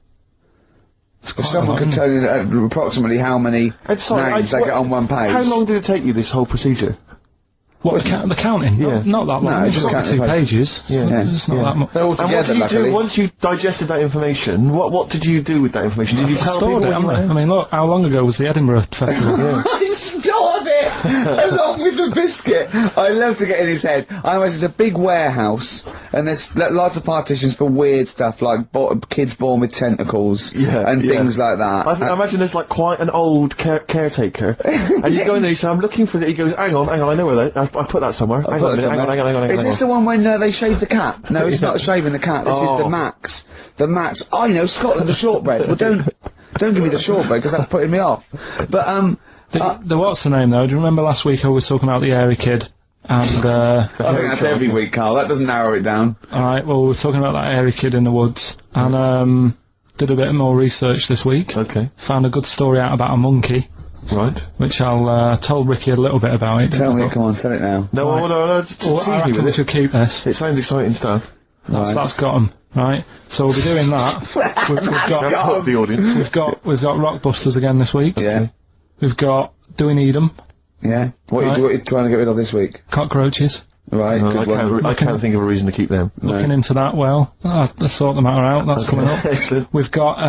If someone could tell you approximately how many names they get on one page. How long did it take you, this whole procedure? What, the counting? Yeah. Not that long. No, it's just 42 pages. Yeah. It's not that much. They're all And together, what did you luckily. do once you digested that information? What did you do with that information? Did you tell people Stored it, what you haven't I? learned? I mean, look, how long ago was the Edinburgh Festival? I stored it along with the biscuit. I love to get in his head. I imagine it's a big warehouse, and there's lots of partitions for weird stuff like kids born with tentacles and things like that. I imagine there's like quite an old caretaker, and you go in there, you say, I'm looking for it. He goes, hang on, I know where that. I put that somewhere. Hang on a minute, hang on. Is this the one when they shave the cat? No, it's not shaving the cat. This is the Max. The Max. Oh, Scotland, the shortbread. Well, don't give me the shortbread because that's putting me off. But the what's the name though? Do you remember last week I was talking about the Airy Kid? And I think that's every week, Carl. That doesn't narrow it down. All right. Well, we were talking about that Airy Kid in the woods, and did a bit more research this week. Okay. Found a good story out about a monkey. Right. Which I'll tell Ricky a little bit about it. Tell me, come on, tell it now. No, I reckon we should keep this. It sounds exciting stuff. That's got 'em, right? So we'll be doing that. Got the audience. We've got Rockbusters again this week. Yeah. We've got Do We Need 'Em? Yeah. What are you trying to get rid of this week? Cockroaches. Right. I can't think of a reason to keep them. Looking into that, let's sort the matter out. That's coming up. Excellent. We've got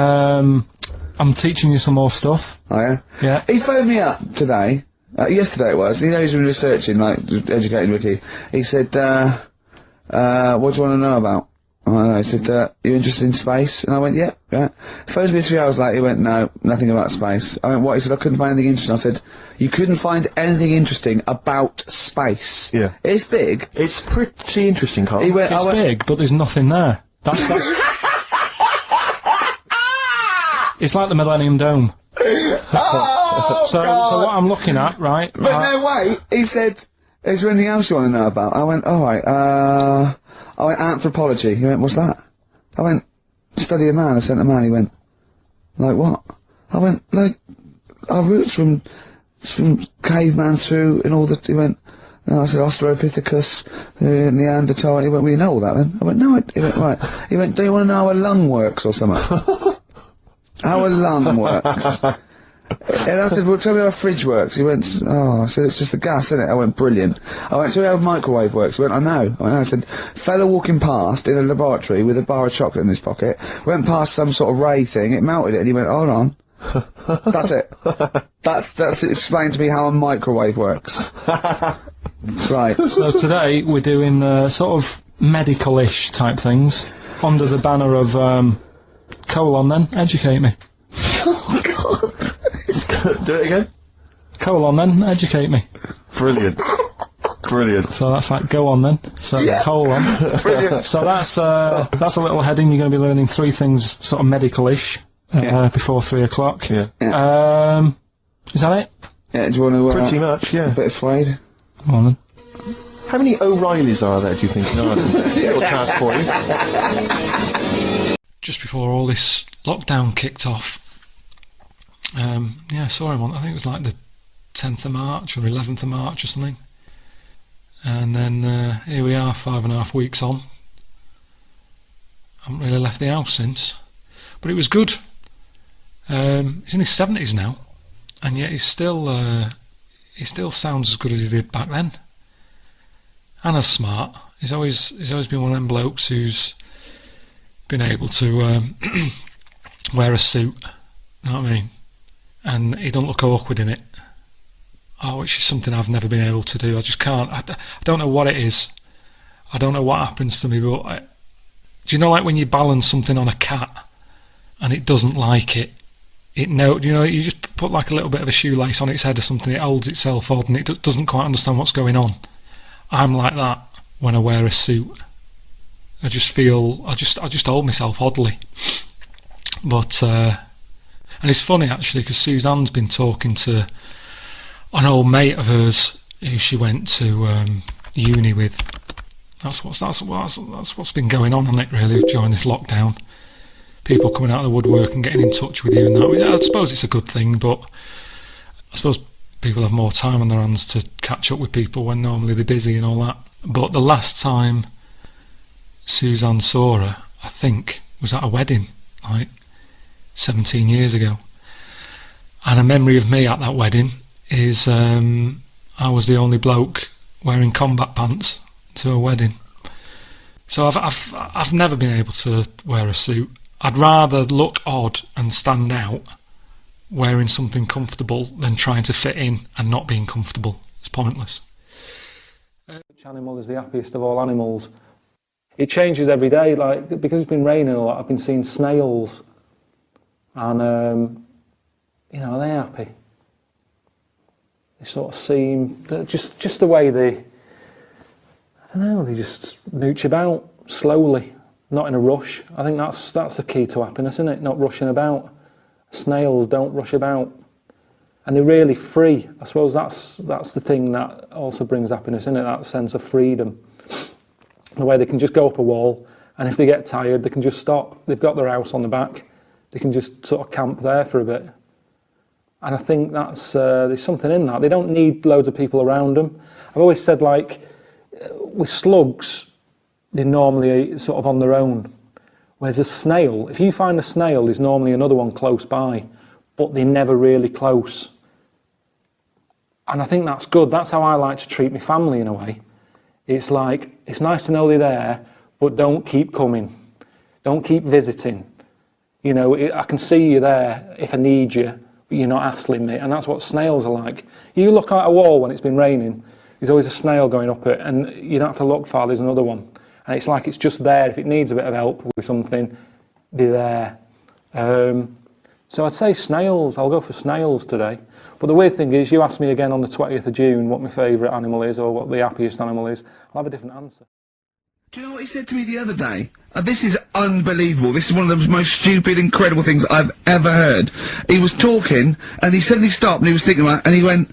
I'm teaching you some more stuff. Oh, yeah? Yeah. He phoned me up today. Yesterday it was. He's been researching, educating Ricky. He said, what do you want to know about? I said, you interested in space? And I went, yeah. Phoned me 3 hours later, he went, no, nothing about space. I went, what? He said, I couldn't find anything interesting. I said, you couldn't find anything interesting about space? Yeah. It's big. It's pretty interesting, Carl. He went, It's big, but there's nothing there. That's it's like the Millennium Dome. Oh, so what I'm looking at, right? But no, wait. He said, is there anything else you want to know about? I went, alright, I went, anthropology. He went, what's that? I went, study a man. I sent a man. He went, like what? I went, like, our roots from caveman through and all that. He went, and I said, Australopithecus, Neanderthal. He went, well, you know all that then? I went, no. He went, right. He went, do you want to know how a lung works or something? How a lung works. And I said, well, tell me how a fridge works. He went, oh, I said, it's just the gas, isn't it? I went, brilliant. I went, tell me how a microwave works. He went, I know. I said, fella walking past in a laboratory with a bar of chocolate in his pocket, went past some sort of ray thing, it melted it, and he went, hold on. That's it. That's explained to me how a microwave works. Right. So today we're doing sort of medical-ish type things under the banner of colon then, educate me. Oh, God. Do it again? Colon then, educate me. Brilliant. Brilliant. So that's like, go on then. So colon. Brilliant. So that's a little heading. You're going to be learning 3 things sort of medical-ish before 3 o'clock. Yeah. Is that it? Yeah, do you want to Pretty much, yeah. a bit of suede? Come on then. How many O'Reillys are there, do you think? No, little task for you. Just before all this lockdown kicked off, I saw him on, I think it was like the 10th of March or 11th of March or something. And then here we are, 5.5 weeks on. Haven't really left the house since, but it was good. He's in his 70s now, and yet he still sounds as good as he did back then. And as smart. He's always been one of them blokes who's been able to wear a suit. You know what I mean? And he don't look awkward in it. Oh, which is something I've never been able to do. I just can't. I don't know what it is. I don't know what happens to me, but do you know, like when you balance something on a cat and it doesn't like it? Do you know, you just put like a little bit of a shoelace on its head or something, it holds itself odd and it doesn't quite understand what's going on. I'm like that when I wear a suit. I just hold myself oddly. But, and it's funny actually, because Suzanne's been talking to an old mate of hers who she went to uni with. That's what's been going on, hasn't it, really, during this lockdown? People coming out of the woodwork and getting in touch with you and that. I suppose it's a good thing, but I suppose people have more time on their hands to catch up with people when normally they're busy and all that. But the last time Suzanne saw her, I think, was at a wedding, like 17 years ago. And a memory of me at that wedding is I was the only bloke wearing combat pants to a wedding. So I've never been able to wear a suit. I'd rather look odd and stand out wearing something comfortable than trying to fit in and not being comfortable. It's pointless. Which animal is the happiest of all animals? It changes every day. Like, because it's been raining a lot, I've been seeing snails, and you know, they're happy. They sort of seem just the way they, I don't know, they just mooch about slowly, not in a rush. I think that's the key to happiness, isn't it? Not rushing about. Snails don't rush about, and they're really free. I suppose that's the thing that also brings happiness, isn't it? That sense of freedom. The way they can just go up a wall, and if they get tired, they can just stop. They've got their house on the back. They can just sort of camp there for a bit. And I think that's there's something in that. They don't need loads of people around them. I've always said, like, with slugs, they're normally sort of on their own. Whereas a snail, if you find a snail, there's normally another one close by, but they're never really close. And I think that's good. That's how I like to treat my family in a way. It's like, it's nice to know they're there, but don't keep coming. Don't keep visiting. You know, I can see you there if I need you, but you're not hassling me. And that's what snails are like. You look at a wall when it's been raining, there's always a snail going up it, and you don't have to look far, there's another one. And it's like it's just there. If it needs a bit of help with something, they're there. So I'd say snails. I'll go for snails today. But the weird thing is, you ask me again on the 20th of June what my favourite animal is, or what the happiest animal is, I'll have a different answer. Do you know what he said to me the other day? This is unbelievable. This is one of the most stupid, incredible things I've ever heard. He was talking, and he suddenly stopped, and he was thinking about it, and he went,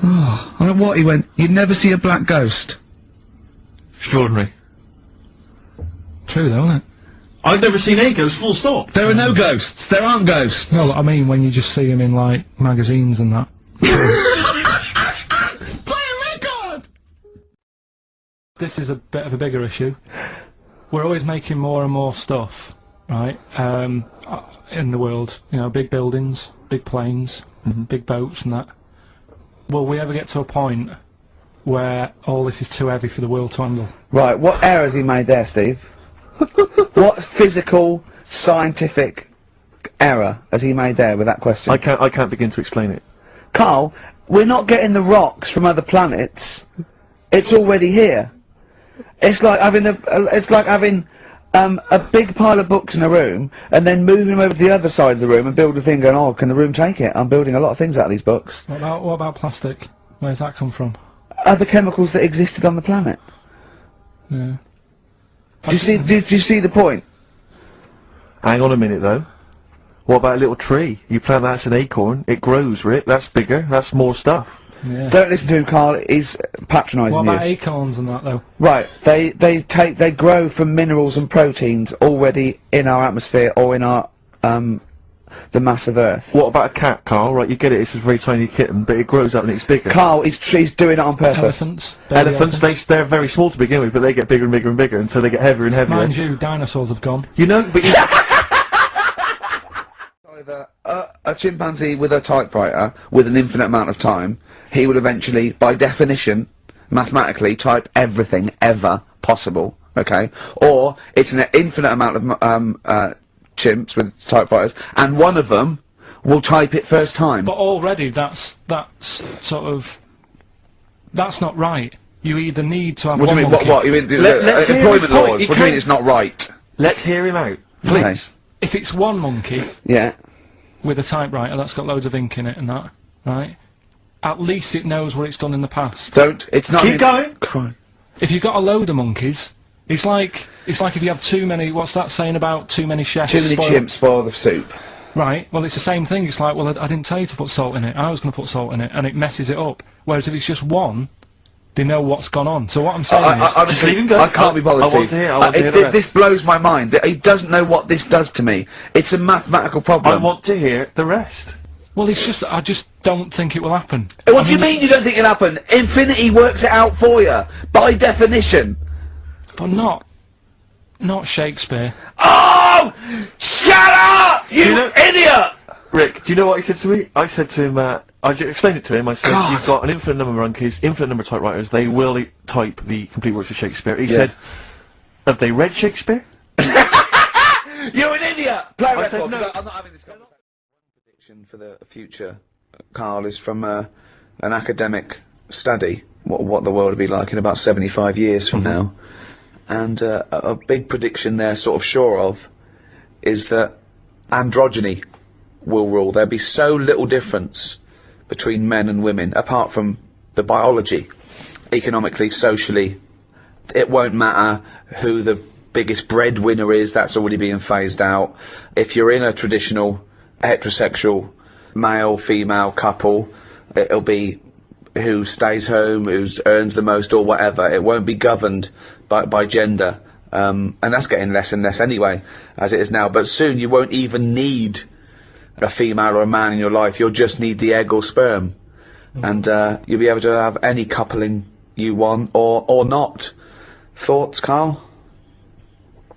oh, I don't know what, he went, you'd never see a black ghost. Extraordinary. True though, isn't it? I've never seen a ghost, full stop. There are no ghosts. There aren't ghosts. No, I mean when you just see them in, like, magazines and that. Play a record! This is a bit of a bigger issue. We're always making more and more stuff, right, in the world. You know, big buildings, big planes, big boats and that. Will we ever get to a point where all this is too heavy for the world to handle? Right, what error has he made there, Steve? What physical, scientific error has he made there with that question? I can't begin to explain it. Carl, we're not getting the rocks from other planets. It's already here. It's like having a big pile of books in a room and then moving them over to the other side of the room and build a thing going, oh, can the room take it? I'm building a lot of things out of these books. What about plastic? Where's that come from? Other chemicals that existed on the planet. Yeah. Do you see the point? Hang on a minute, though. What about a little tree? You plant that as an acorn, it grows, Rick. That's bigger. That's more stuff. Yeah. Don't listen to him, Carl. He's patronising you. What about acorns and that, though? Right. They grow from minerals and proteins already in our atmosphere or in our the mass of Earth. What about a cat, Carl? Right, you get it, it's a very tiny kitten, but it grows up and it's bigger. Carl, he's doing it on purpose. Elephants, they're very small to begin with, but they get bigger and bigger and bigger, and so they get heavier and heavier. Mind you, dinosaurs have gone. You know, but Either a chimpanzee with a typewriter with an infinite amount of time, he would eventually, by definition, mathematically, type everything ever possible, okay? Or it's an infinite amount of chimps with typewriters, and one of them will type it first time. But already that's not right. You either need to have What do one you mean? monkey. What? You mean let's hear employment his point. laws? What do you mean it's not right? let's hear him out, please. Okay. If it's one monkey Yeah. with a typewriter that's got loads of ink in it and that, right? At least it knows what it's done in the past. It's not. Keep going. Crime. If you've got a load of monkeys, it's like if you have too many. What's that saying about too many chefs? Too many chimps spoil the soup. Right. Well, it's the same thing. It's like, well, I didn't tell you to put salt in it. I was going to put salt in it, and it messes it up. Whereas if it's just one, they know what's gone on. So what I'm saying is, just leave him go. I can't be bothered. I want to hear. I want to hear the rest. This blows my mind. He doesn't know what this does to me. It's a mathematical problem. I want to hear the rest. well, it's just I just don't think it will happen. What do you mean you don't think it'll happen? Infinity works it out for you by definition. But not Shakespeare. Oh! Shut up, you idiot! Rick, do you know what he said to me? I said to him, I explained it to him, I said, God. you've got an infinite number of monkeys, infinite number of typewriters, they will type the complete works of Shakespeare. He said, have they read Shakespeare? You're an idiot! Play I record, said no. I'm not having this conversation. One prediction for the future, Carl, is from an academic study, what the world will be like in about 75 years from now. And a big prediction they're sort of sure of is that androgyny will rule. There'll be so little difference between men and women, apart from the biology, economically, socially. It won't matter who the biggest breadwinner is, that's already being phased out. If you're in a traditional heterosexual male-female couple, it'll be who stays home, who earns the most or whatever. It won't be governed by gender, and that's getting less and less anyway, as it is now. But soon you won't even need a female or a man in your life, you'll just need the egg or sperm. And you'll be able to have any coupling you want, or not. Thoughts, Carl?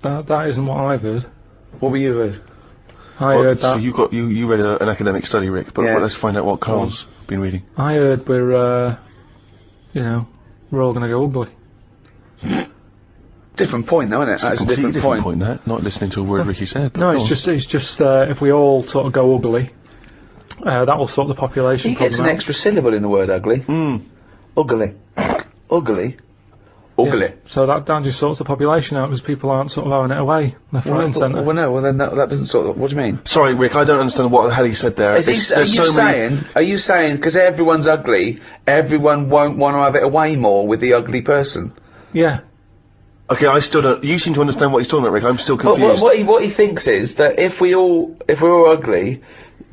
That isn't what I've heard. What were you heard? I heard So that. you read an academic study, Rick, but Yeah. let's find out what Carl's been reading. I heard we're all going to go ugly. Different point though, isn't it? That's a Completely different point. there, not listening to a word Ricky said. No, Go on. it's just if we all sort of go ugly, that will sort the population He gets an problem out. extra syllable in the word ugly. Ugly. Ugly. Ugly. Yeah. So that just sorts the population out because people aren't sort of having it away left, right, and centre. Well, no, well then that doesn't sort of, what do you mean? Sorry, Rick, I don't understand what the hell he said there. Are you saying, because everyone's ugly, everyone won't want to have it away more with the ugly person? Yeah. Okay, I still don't. You seem to understand what he's talking about, Rick. I'm still But confused. what he thinks is that if we're all ugly,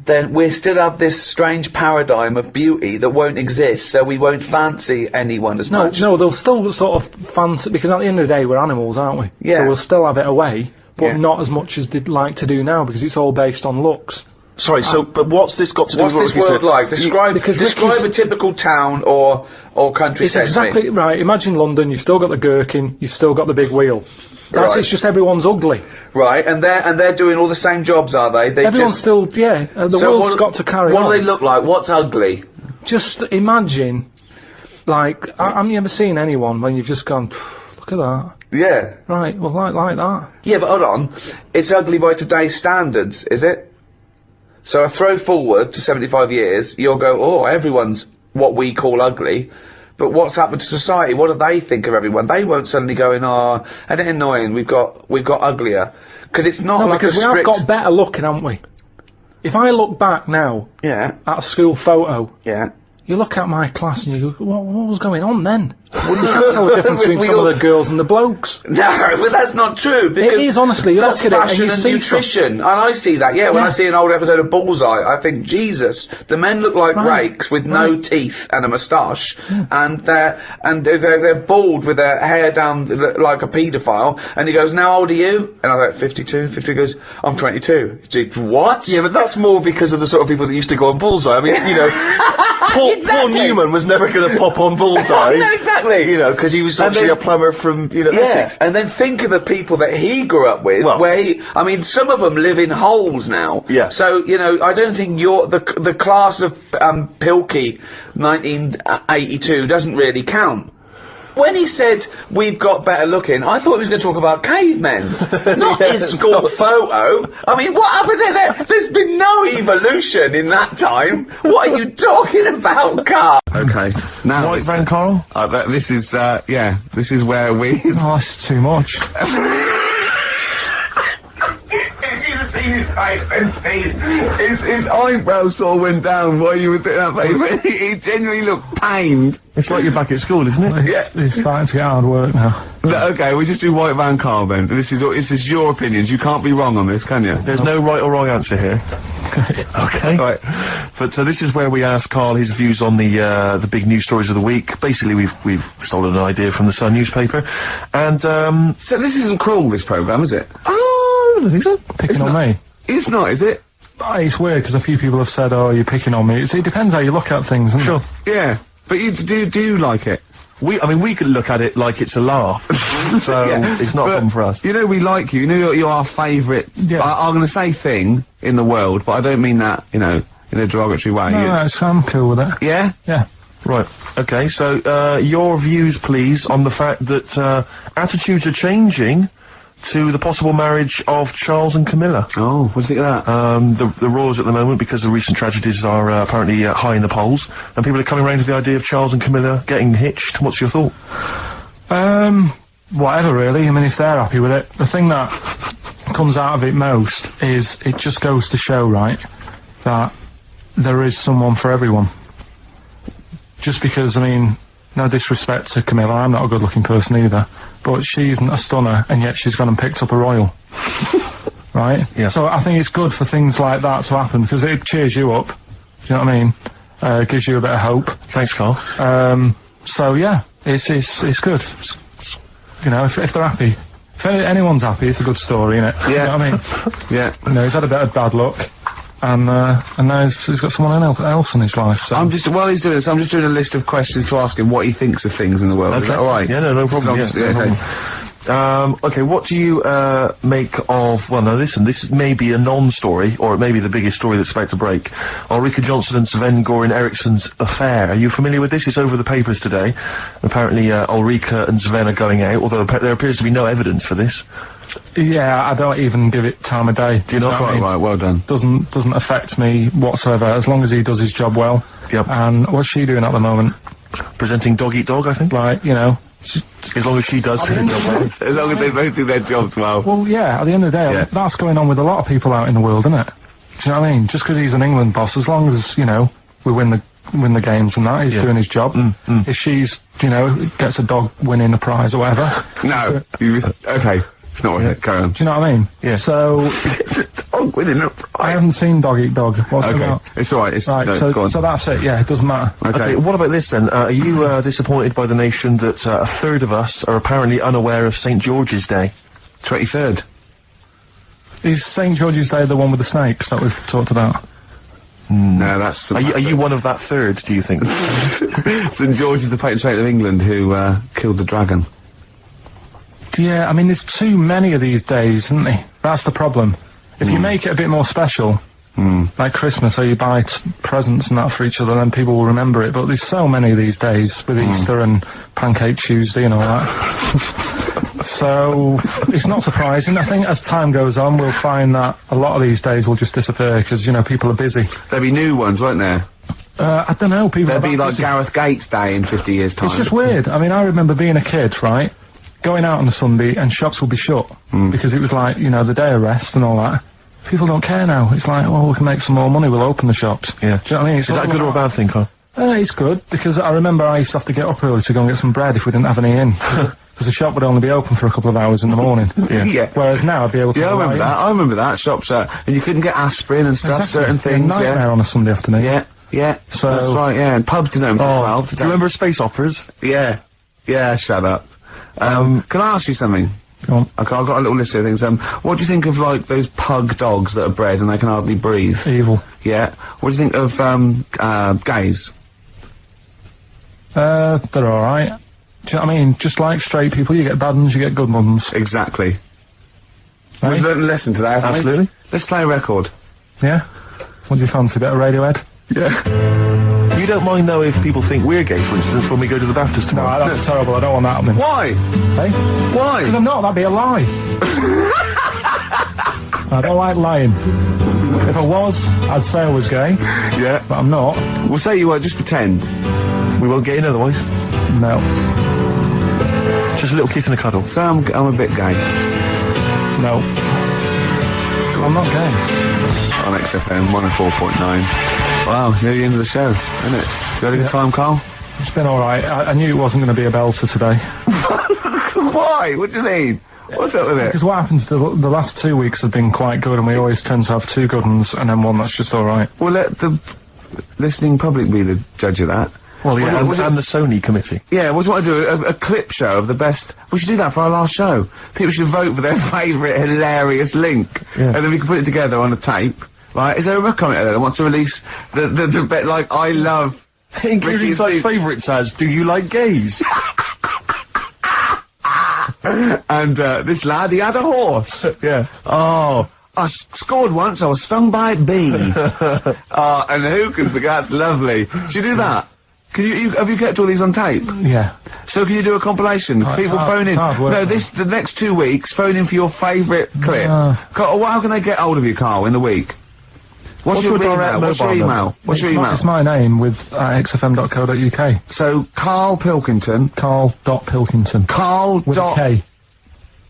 then we still have this strange paradigm of beauty that won't exist, so we won't fancy anyone as much. No, they'll still sort of fancy, because at the end of the day we're animals, aren't we? Yeah. So we'll still have it away, but Yeah. not as much as they'd like to do now, because it's all based on looks. Sorry, but what's this got to do What's with what this Ricky world said? like? Describe a typical town or country It's setting. exactly right. Imagine London, you've still got the gherkin, you've still got the big wheel. Right. It's just everyone's ugly. Right, and they're doing all the same jobs, are they? Everyone's still, the So world's got to carry What on. do they look like? What's ugly? Just imagine, like, haven't you ever seen anyone when you've just gone, look at that. Yeah. Right, well, like that. Yeah, but hold on. It's ugly by today's standards, is it? So I throw forward to 75 years, you'll go, oh, everyone's what we call ugly. But what's happened to society? What do they think of everyone? They won't suddenly go in, oh, isn't it annoying? We've got uglier. Because it's not No, like because a we have strict... got better looking, haven't we? If I look back now Yeah, at a school photo, yeah. you look at my class and you go, what was going on then? You can't tell the difference between some of the girls and the blokes. No, but that's not true. Because it is, honestly. You that's look at fashion it and you and see nutrition. And I see that, when I see an old episode of Bullseye, I think, Jesus, the men look like rakes with no teeth and a moustache, and they're bald with their hair down like a paedophile, and he goes, now how old are you? And I'm like, 52. 50 goes, I'm 22. What? Yeah, but that's more because of the sort of people that used to go on Bullseye. I mean, you know, Paul Newman was never going to pop on Bullseye. No, exactly. You know, because he was actually a plumber from, Essex. And then think of the people that he grew up with, I mean, some of them live in holes now. Yeah. So, I don't think the class of, Pilkey, 1982 doesn't really count. When he said, we've got better looking, I thought he was going to talk about cavemen, not his school photo. I mean, what happened there? There's been no evolution in that time. What are you talking about, Carl? Okay, now White Van Karl? this is where we... Oh, it's too much. If you'd have seen his face then, Steve, his eyebrows all went down while you were doing that, baby. He genuinely looked pained. It's like you're back at school, isn't it? It's starting to get hard work now. No, okay, we just do White Van Karl then. This is your opinions. You can't be wrong on this, can you? There's no right or wrong answer here. Okay. Right. But so this is where we ask Carl his views on the big news stories of the week. Basically, we've stolen an idea from the Sun newspaper, and so this isn't cruel, this programme, is it? I don't think so. Picking on me. It's not, is it? It's weird because a few people have said, "Oh, you're picking on me." It depends how you look at things, doesn't Sure. it? Yeah, but you do like it? We can look at it like it's a laugh, so it's not a problem for us. We like you. You're our favourite. Yeah. I'm going to say thing in the world, but I don't mean that, in a derogatory way. No, I'm cool with it. Yeah? Yeah. Right. Okay. So your views, please, on the fact that attitudes are changing to the possible marriage of Charles and Camilla. Oh, what do you think of that? The roars at the moment, because of recent tragedies, are apparently high in the polls, and people are coming around to the idea of Charles and Camilla getting hitched. What's your thought? Whatever, really. I mean, if they're happy with it. The thing that comes out of it most is it just goes to show, right, that there is someone for everyone. Just because, I mean, no disrespect to Camilla, I'm not a good-looking person either, but she isn't a stunner, and yet she's gone and picked up a royal. Right? Yeah. So I think it's good for things like that to happen, because it cheers you up. Do you know what I mean? Gives you a bit of hope. Thanks, Carl. So yeah, it's good. If they're happy. If anyone's happy, it's a good story, innit? Yeah. You know what I mean? Yeah. He's had a bit of bad luck. And now he's got someone else in his life. So. While he's doing this, I'm just doing a list of questions to ask him what he thinks of things in the world. Okay. Is that alright? Yeah, no problem. Okay, what do you make of... Well, now listen, this may be a non-story, or it may be the biggest story that's about to break. Ulrika Jonsson and Sven-Goran Eriksson's affair. Are you familiar with this? It's over the papers today. Apparently, Ulrika and Sven are going out, although there appears to be no evidence for this. Yeah, I don't even give it time of day. Do you not? Right, well done. Doesn't affect me whatsoever, as long as he does his job well. Yep. And what's she doing at the moment? Presenting Dog Eat Dog, I think. Right, as long as she does her job well. As long as they both do their jobs well. Well, yeah, at the end of the day, that's going on with a lot of people out in the world, isn't it? Do you know what I mean? Just because he's an England boss, as long as, we win the games and that, he's doing his job. If she's, gets a dog winning a prize or whatever. No, okay. It's not worth it. Carry on. Do you know what I mean? Yeah. So... Dog winning a prize. I haven't seen Dog Eat Dog. What's it about? It's alright. Right, so that's it. Yeah, it doesn't matter. Okay, what about this then? Are you disappointed by the nation that a third of us are apparently unaware of St. George's Day? 23rd. Is St. George's Day the one with the snakes that we've talked about? No, that's... Are you one of that third, do you think? St. George is the patron saint of England who killed the dragon. Yeah, I mean, there's too many of these days, isn't there? That's the problem. If you make it a bit more special, like Christmas, so you buy presents and that for each other, then people will remember it. But there's so many of these days, with Easter and Pancake Tuesday and all that. So, it's not surprising. I think as time goes on, we'll find that a lot of these days will just disappear, because, people are busy. There'll be new ones, won't there? I don't know, people There'll be like busy. Gareth Gates Day in 50 years' time. It's just weird. I mean, I remember being a kid, right? Going out on a Sunday and shops would be shut because it was like, the day of rest and all that. People don't care now. It's like, we can make some more money, we'll open the shops. Yeah. Do you know what I mean? Is that a good or a bad thing, Carl? It's good, because I remember I used to have to get up early to go and get some bread if we didn't have any in. Because the shop would only be open for a couple of hours in the morning. Yeah. Whereas now I'd be able to... Yeah, I remember that. Shops, and you couldn't get aspirin and stuff, certain things, a nightmare on a Sunday afternoon. Yeah, so that's right, yeah, and pubs didn't open till 12. Do you remember space operas? Yeah, shut up. Can I ask you something? Go on. Okay, I've got a little list of things. What do you think of, like, those pug dogs that are bred and they can hardly breathe? Evil. Yeah. What do you think of, gays? They're alright. Do you know what I mean? Just like straight people, you get bad ones, you get good ones. Exactly. Right? We've learned a lesson today, haven't we? Absolutely. Let's play a record. Yeah? What do you fancy, a bit of Radiohead? Yeah. You don't mind, though, if people think we're gay, for instance, when we go to the BAFTAs tomorrow? No, that's terrible, I don't want that happening. Why? Hey? Why? Because I'm not, that'd be a lie. I don't like lying. If I was, I'd say I was gay. Yeah. But I'm not. We'll say you were, just pretend. We won't get in otherwise. No. Just a little kiss and a cuddle. So I'm a bit gay. No. I'm not gay. On XFM 104.9. Wow, near the end of the show, isn't it? You had a good time, Carl? It's been alright. I knew it wasn't going to be a belter today. Why? What do you mean? What's up with it? Because what happens, the last 2 weeks have been quite good, and we always tend to have two good ones, and then one that's just alright. Well, let the listening public be the judge of that. Well, yeah, and the Sony committee. Yeah, what do you want to do? A clip show of the best... We should do that for our last show. People should vote for their favourite hilarious link. Yeah. And then we can put it together on a tape. Right? Is there a commenter there that wants to release the bit like, I love... Including like favourites as, do you like gays? And, this lad, he had a horse. Yeah. Oh... I scored once, I was stung by a bee. And who can forget? That's lovely. Should you do that? Can have you kept all these on tape? Yeah. So can you do a compilation? Oh, People phone in. hard work, No, the next 2 weeks, phone in for your favourite clip. How can they get hold of you, Carl, in the week? What's your email? What's your email? What's your email? It's my name with xfm.co.uk. So, Karl Pilkington. Karl.Pilkington. Karl. With a K.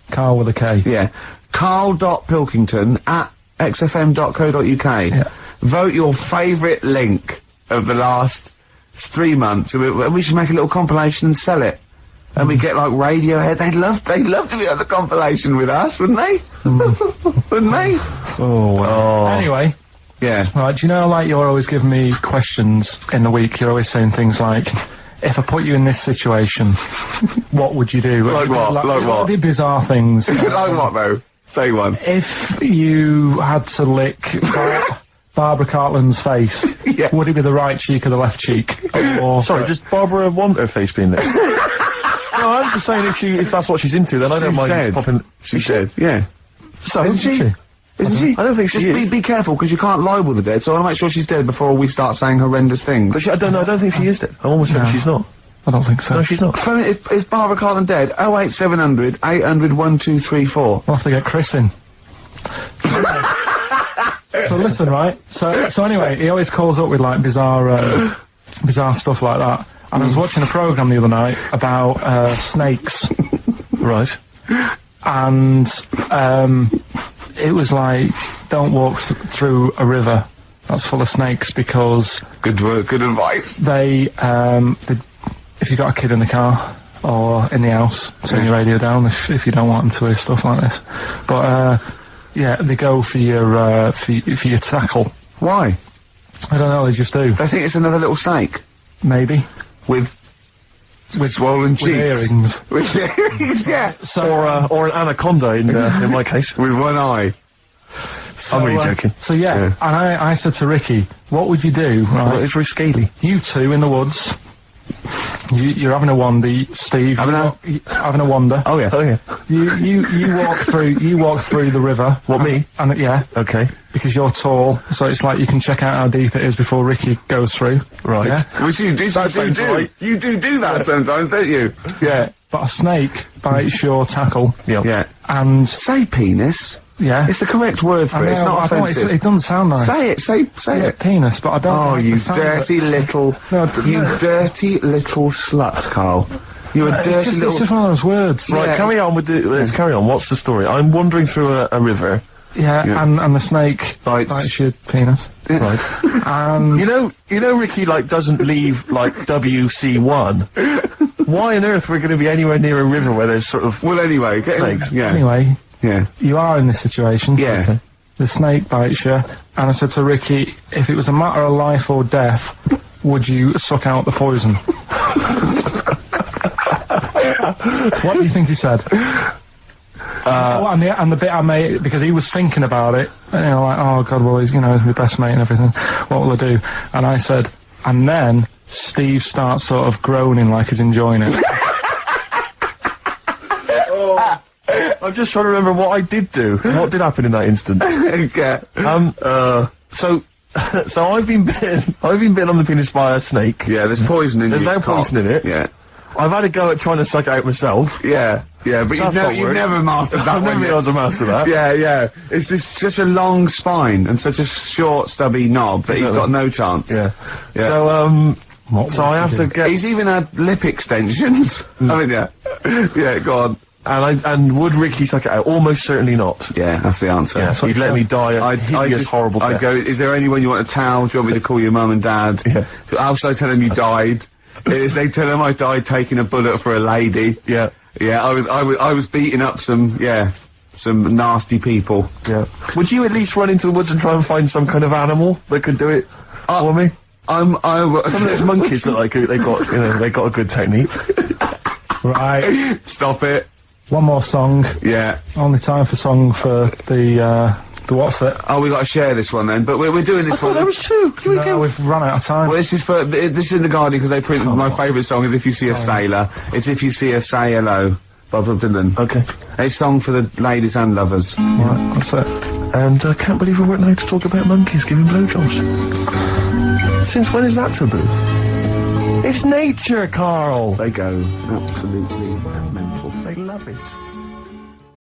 Karl with a K. Yeah. Karl.Pilkington at xfm.co.uk. Yeah. Vote your favourite link of the last 3 months, and we should make a little compilation and sell it. And we get like Radiohead. They'd love to be on the compilation with us, wouldn't they? Wouldn't they? Oh, wow. Anyway. Yeah. Right, do you know, like, you're always giving me questions in the week, you're always saying things like, if I put you in this situation, what would you do? Like what? Like what? It'd be bizarre things. Like what, though? Say one. If you had to lick Barbara Cartland's face, Yeah. would it be the right cheek or the left cheek? Or Sorry, does Barbara want her face being there? No, I'm just saying if that's what she's into, then I don't mind dead. popping... She's dead, yeah. So, Isn't she? Isn't she? I don't think she Just is. be careful, because you can't libel the dead, so I want to make sure she's dead before we start saying horrendous things. But I don't think she is dead. I'm almost certain she's not. I don't think so. No, she's not. Phone, is Barbara Cartland dead? 08700 800 1234. We'll have to get Chris in. So listen, right? So anyway, he always calls up with, like, bizarre stuff like that. And I was watching a programme the other night about, snakes. Right. And, it was like, don't walk through a river that's full of snakes, because Good work, good advice. they if you got a kid in the car or in the house, turn your radio down if you don't want them to hear stuff like this. But yeah, they go for your tackle. Why? I don't know, they just do. They think it's another little snake. Maybe. With swollen cheeks. Earrings. With earrings, yeah. So, Or an anaconda in my case. With one eye. so, I'm really joking. So yeah, and I said to Ricky, what would you do? Well, Right? it's very scaly. You two in the woods. You're having a wandy, Steve. Having a wander. Oh yeah. Oh yeah. You walk through the river. What, me? And yeah, Okay. because you're tall, so it's like you can check out how deep it is before Ricky goes through. Right. Yeah. Which you do sounds right. You do that sometimes, don't you? Yeah. But a snake bites your tackle. Yeah. And Say penis. yeah. It's the correct word for it. It's not offensive. It doesn't sound nice. Say it. Say it. Penis, but I don't. Oh, like you the sound of it. dirty little, No, dirty little slut, Carl. You're a dirty It's just little. one of those words. Right. Yeah. Carry on with the. Let's carry on. What's the story? I'm wandering through a river. Yeah, and the snake bites your penis. Yeah. Right. And You know, Ricky, like, doesn't leave, like, WC1. Why on earth we're going to be anywhere near a river where there's sort of... Well, anyway, snakes? Yeah. anyway, Yeah. you are in this situation. Yeah. Okay. The snake bites you, and I said to Ricky, if it was a matter of life or death, would you suck out the poison? What do you think he said? And the bit I made, because he was thinking about it, you know, like, oh God, well, he's my best mate and everything, what will I do? And I said, and then Steve starts sort of groaning like he's enjoying it. I'm just trying to remember what I did do. What did happen in that instant? Okay. So I've been bitten on the penis by a snake. Yeah, there's poison in There's your no cock. poison in it. Yeah. I've had a go at trying to suck it out myself. Yeah, but That's not you've worked. never mastered that I've never one been yet. able to master that. Yeah. It's just a long spine and such a short, stubby knob that he's got no chance. Yeah. Yeah. So, What so would I you have do? to get... He's even had lip extensions. I mean, yeah. Yeah, go on. And would Ricky suck it out? Almost certainly not. Yeah, that's the answer. Yeah, he'd let me die a hideous, horrible I'd death. go, is there anyone you want a towel? Do you want me to call your mum and dad? Yeah. How shall I tell them you died? Is they tell them I died taking a bullet for a lady? Yeah. Yeah, I was beating up some nasty people. Yeah. Would you at least run into the woods and try and find some kind of animal that could do it for me? Some of those monkeys look like they got a good technique. Right. Stop it. One more song. Yeah. Only time for song for the what's it? Oh, we got to share this one then, but we're doing this Oh, one. there was two. No, we've run out of time. Well, this is in the Guardian because they print my favourite song is If You See a Sailor. It's If You See a Say Hello by Bob Dylan. Okay. It's a song for the ladies and lovers. Right, that's it. And I can't believe we weren't allowed to talk about monkeys giving blowjobs. Since when is that taboo? It's nature, Carl. They go absolutely mental. They love it.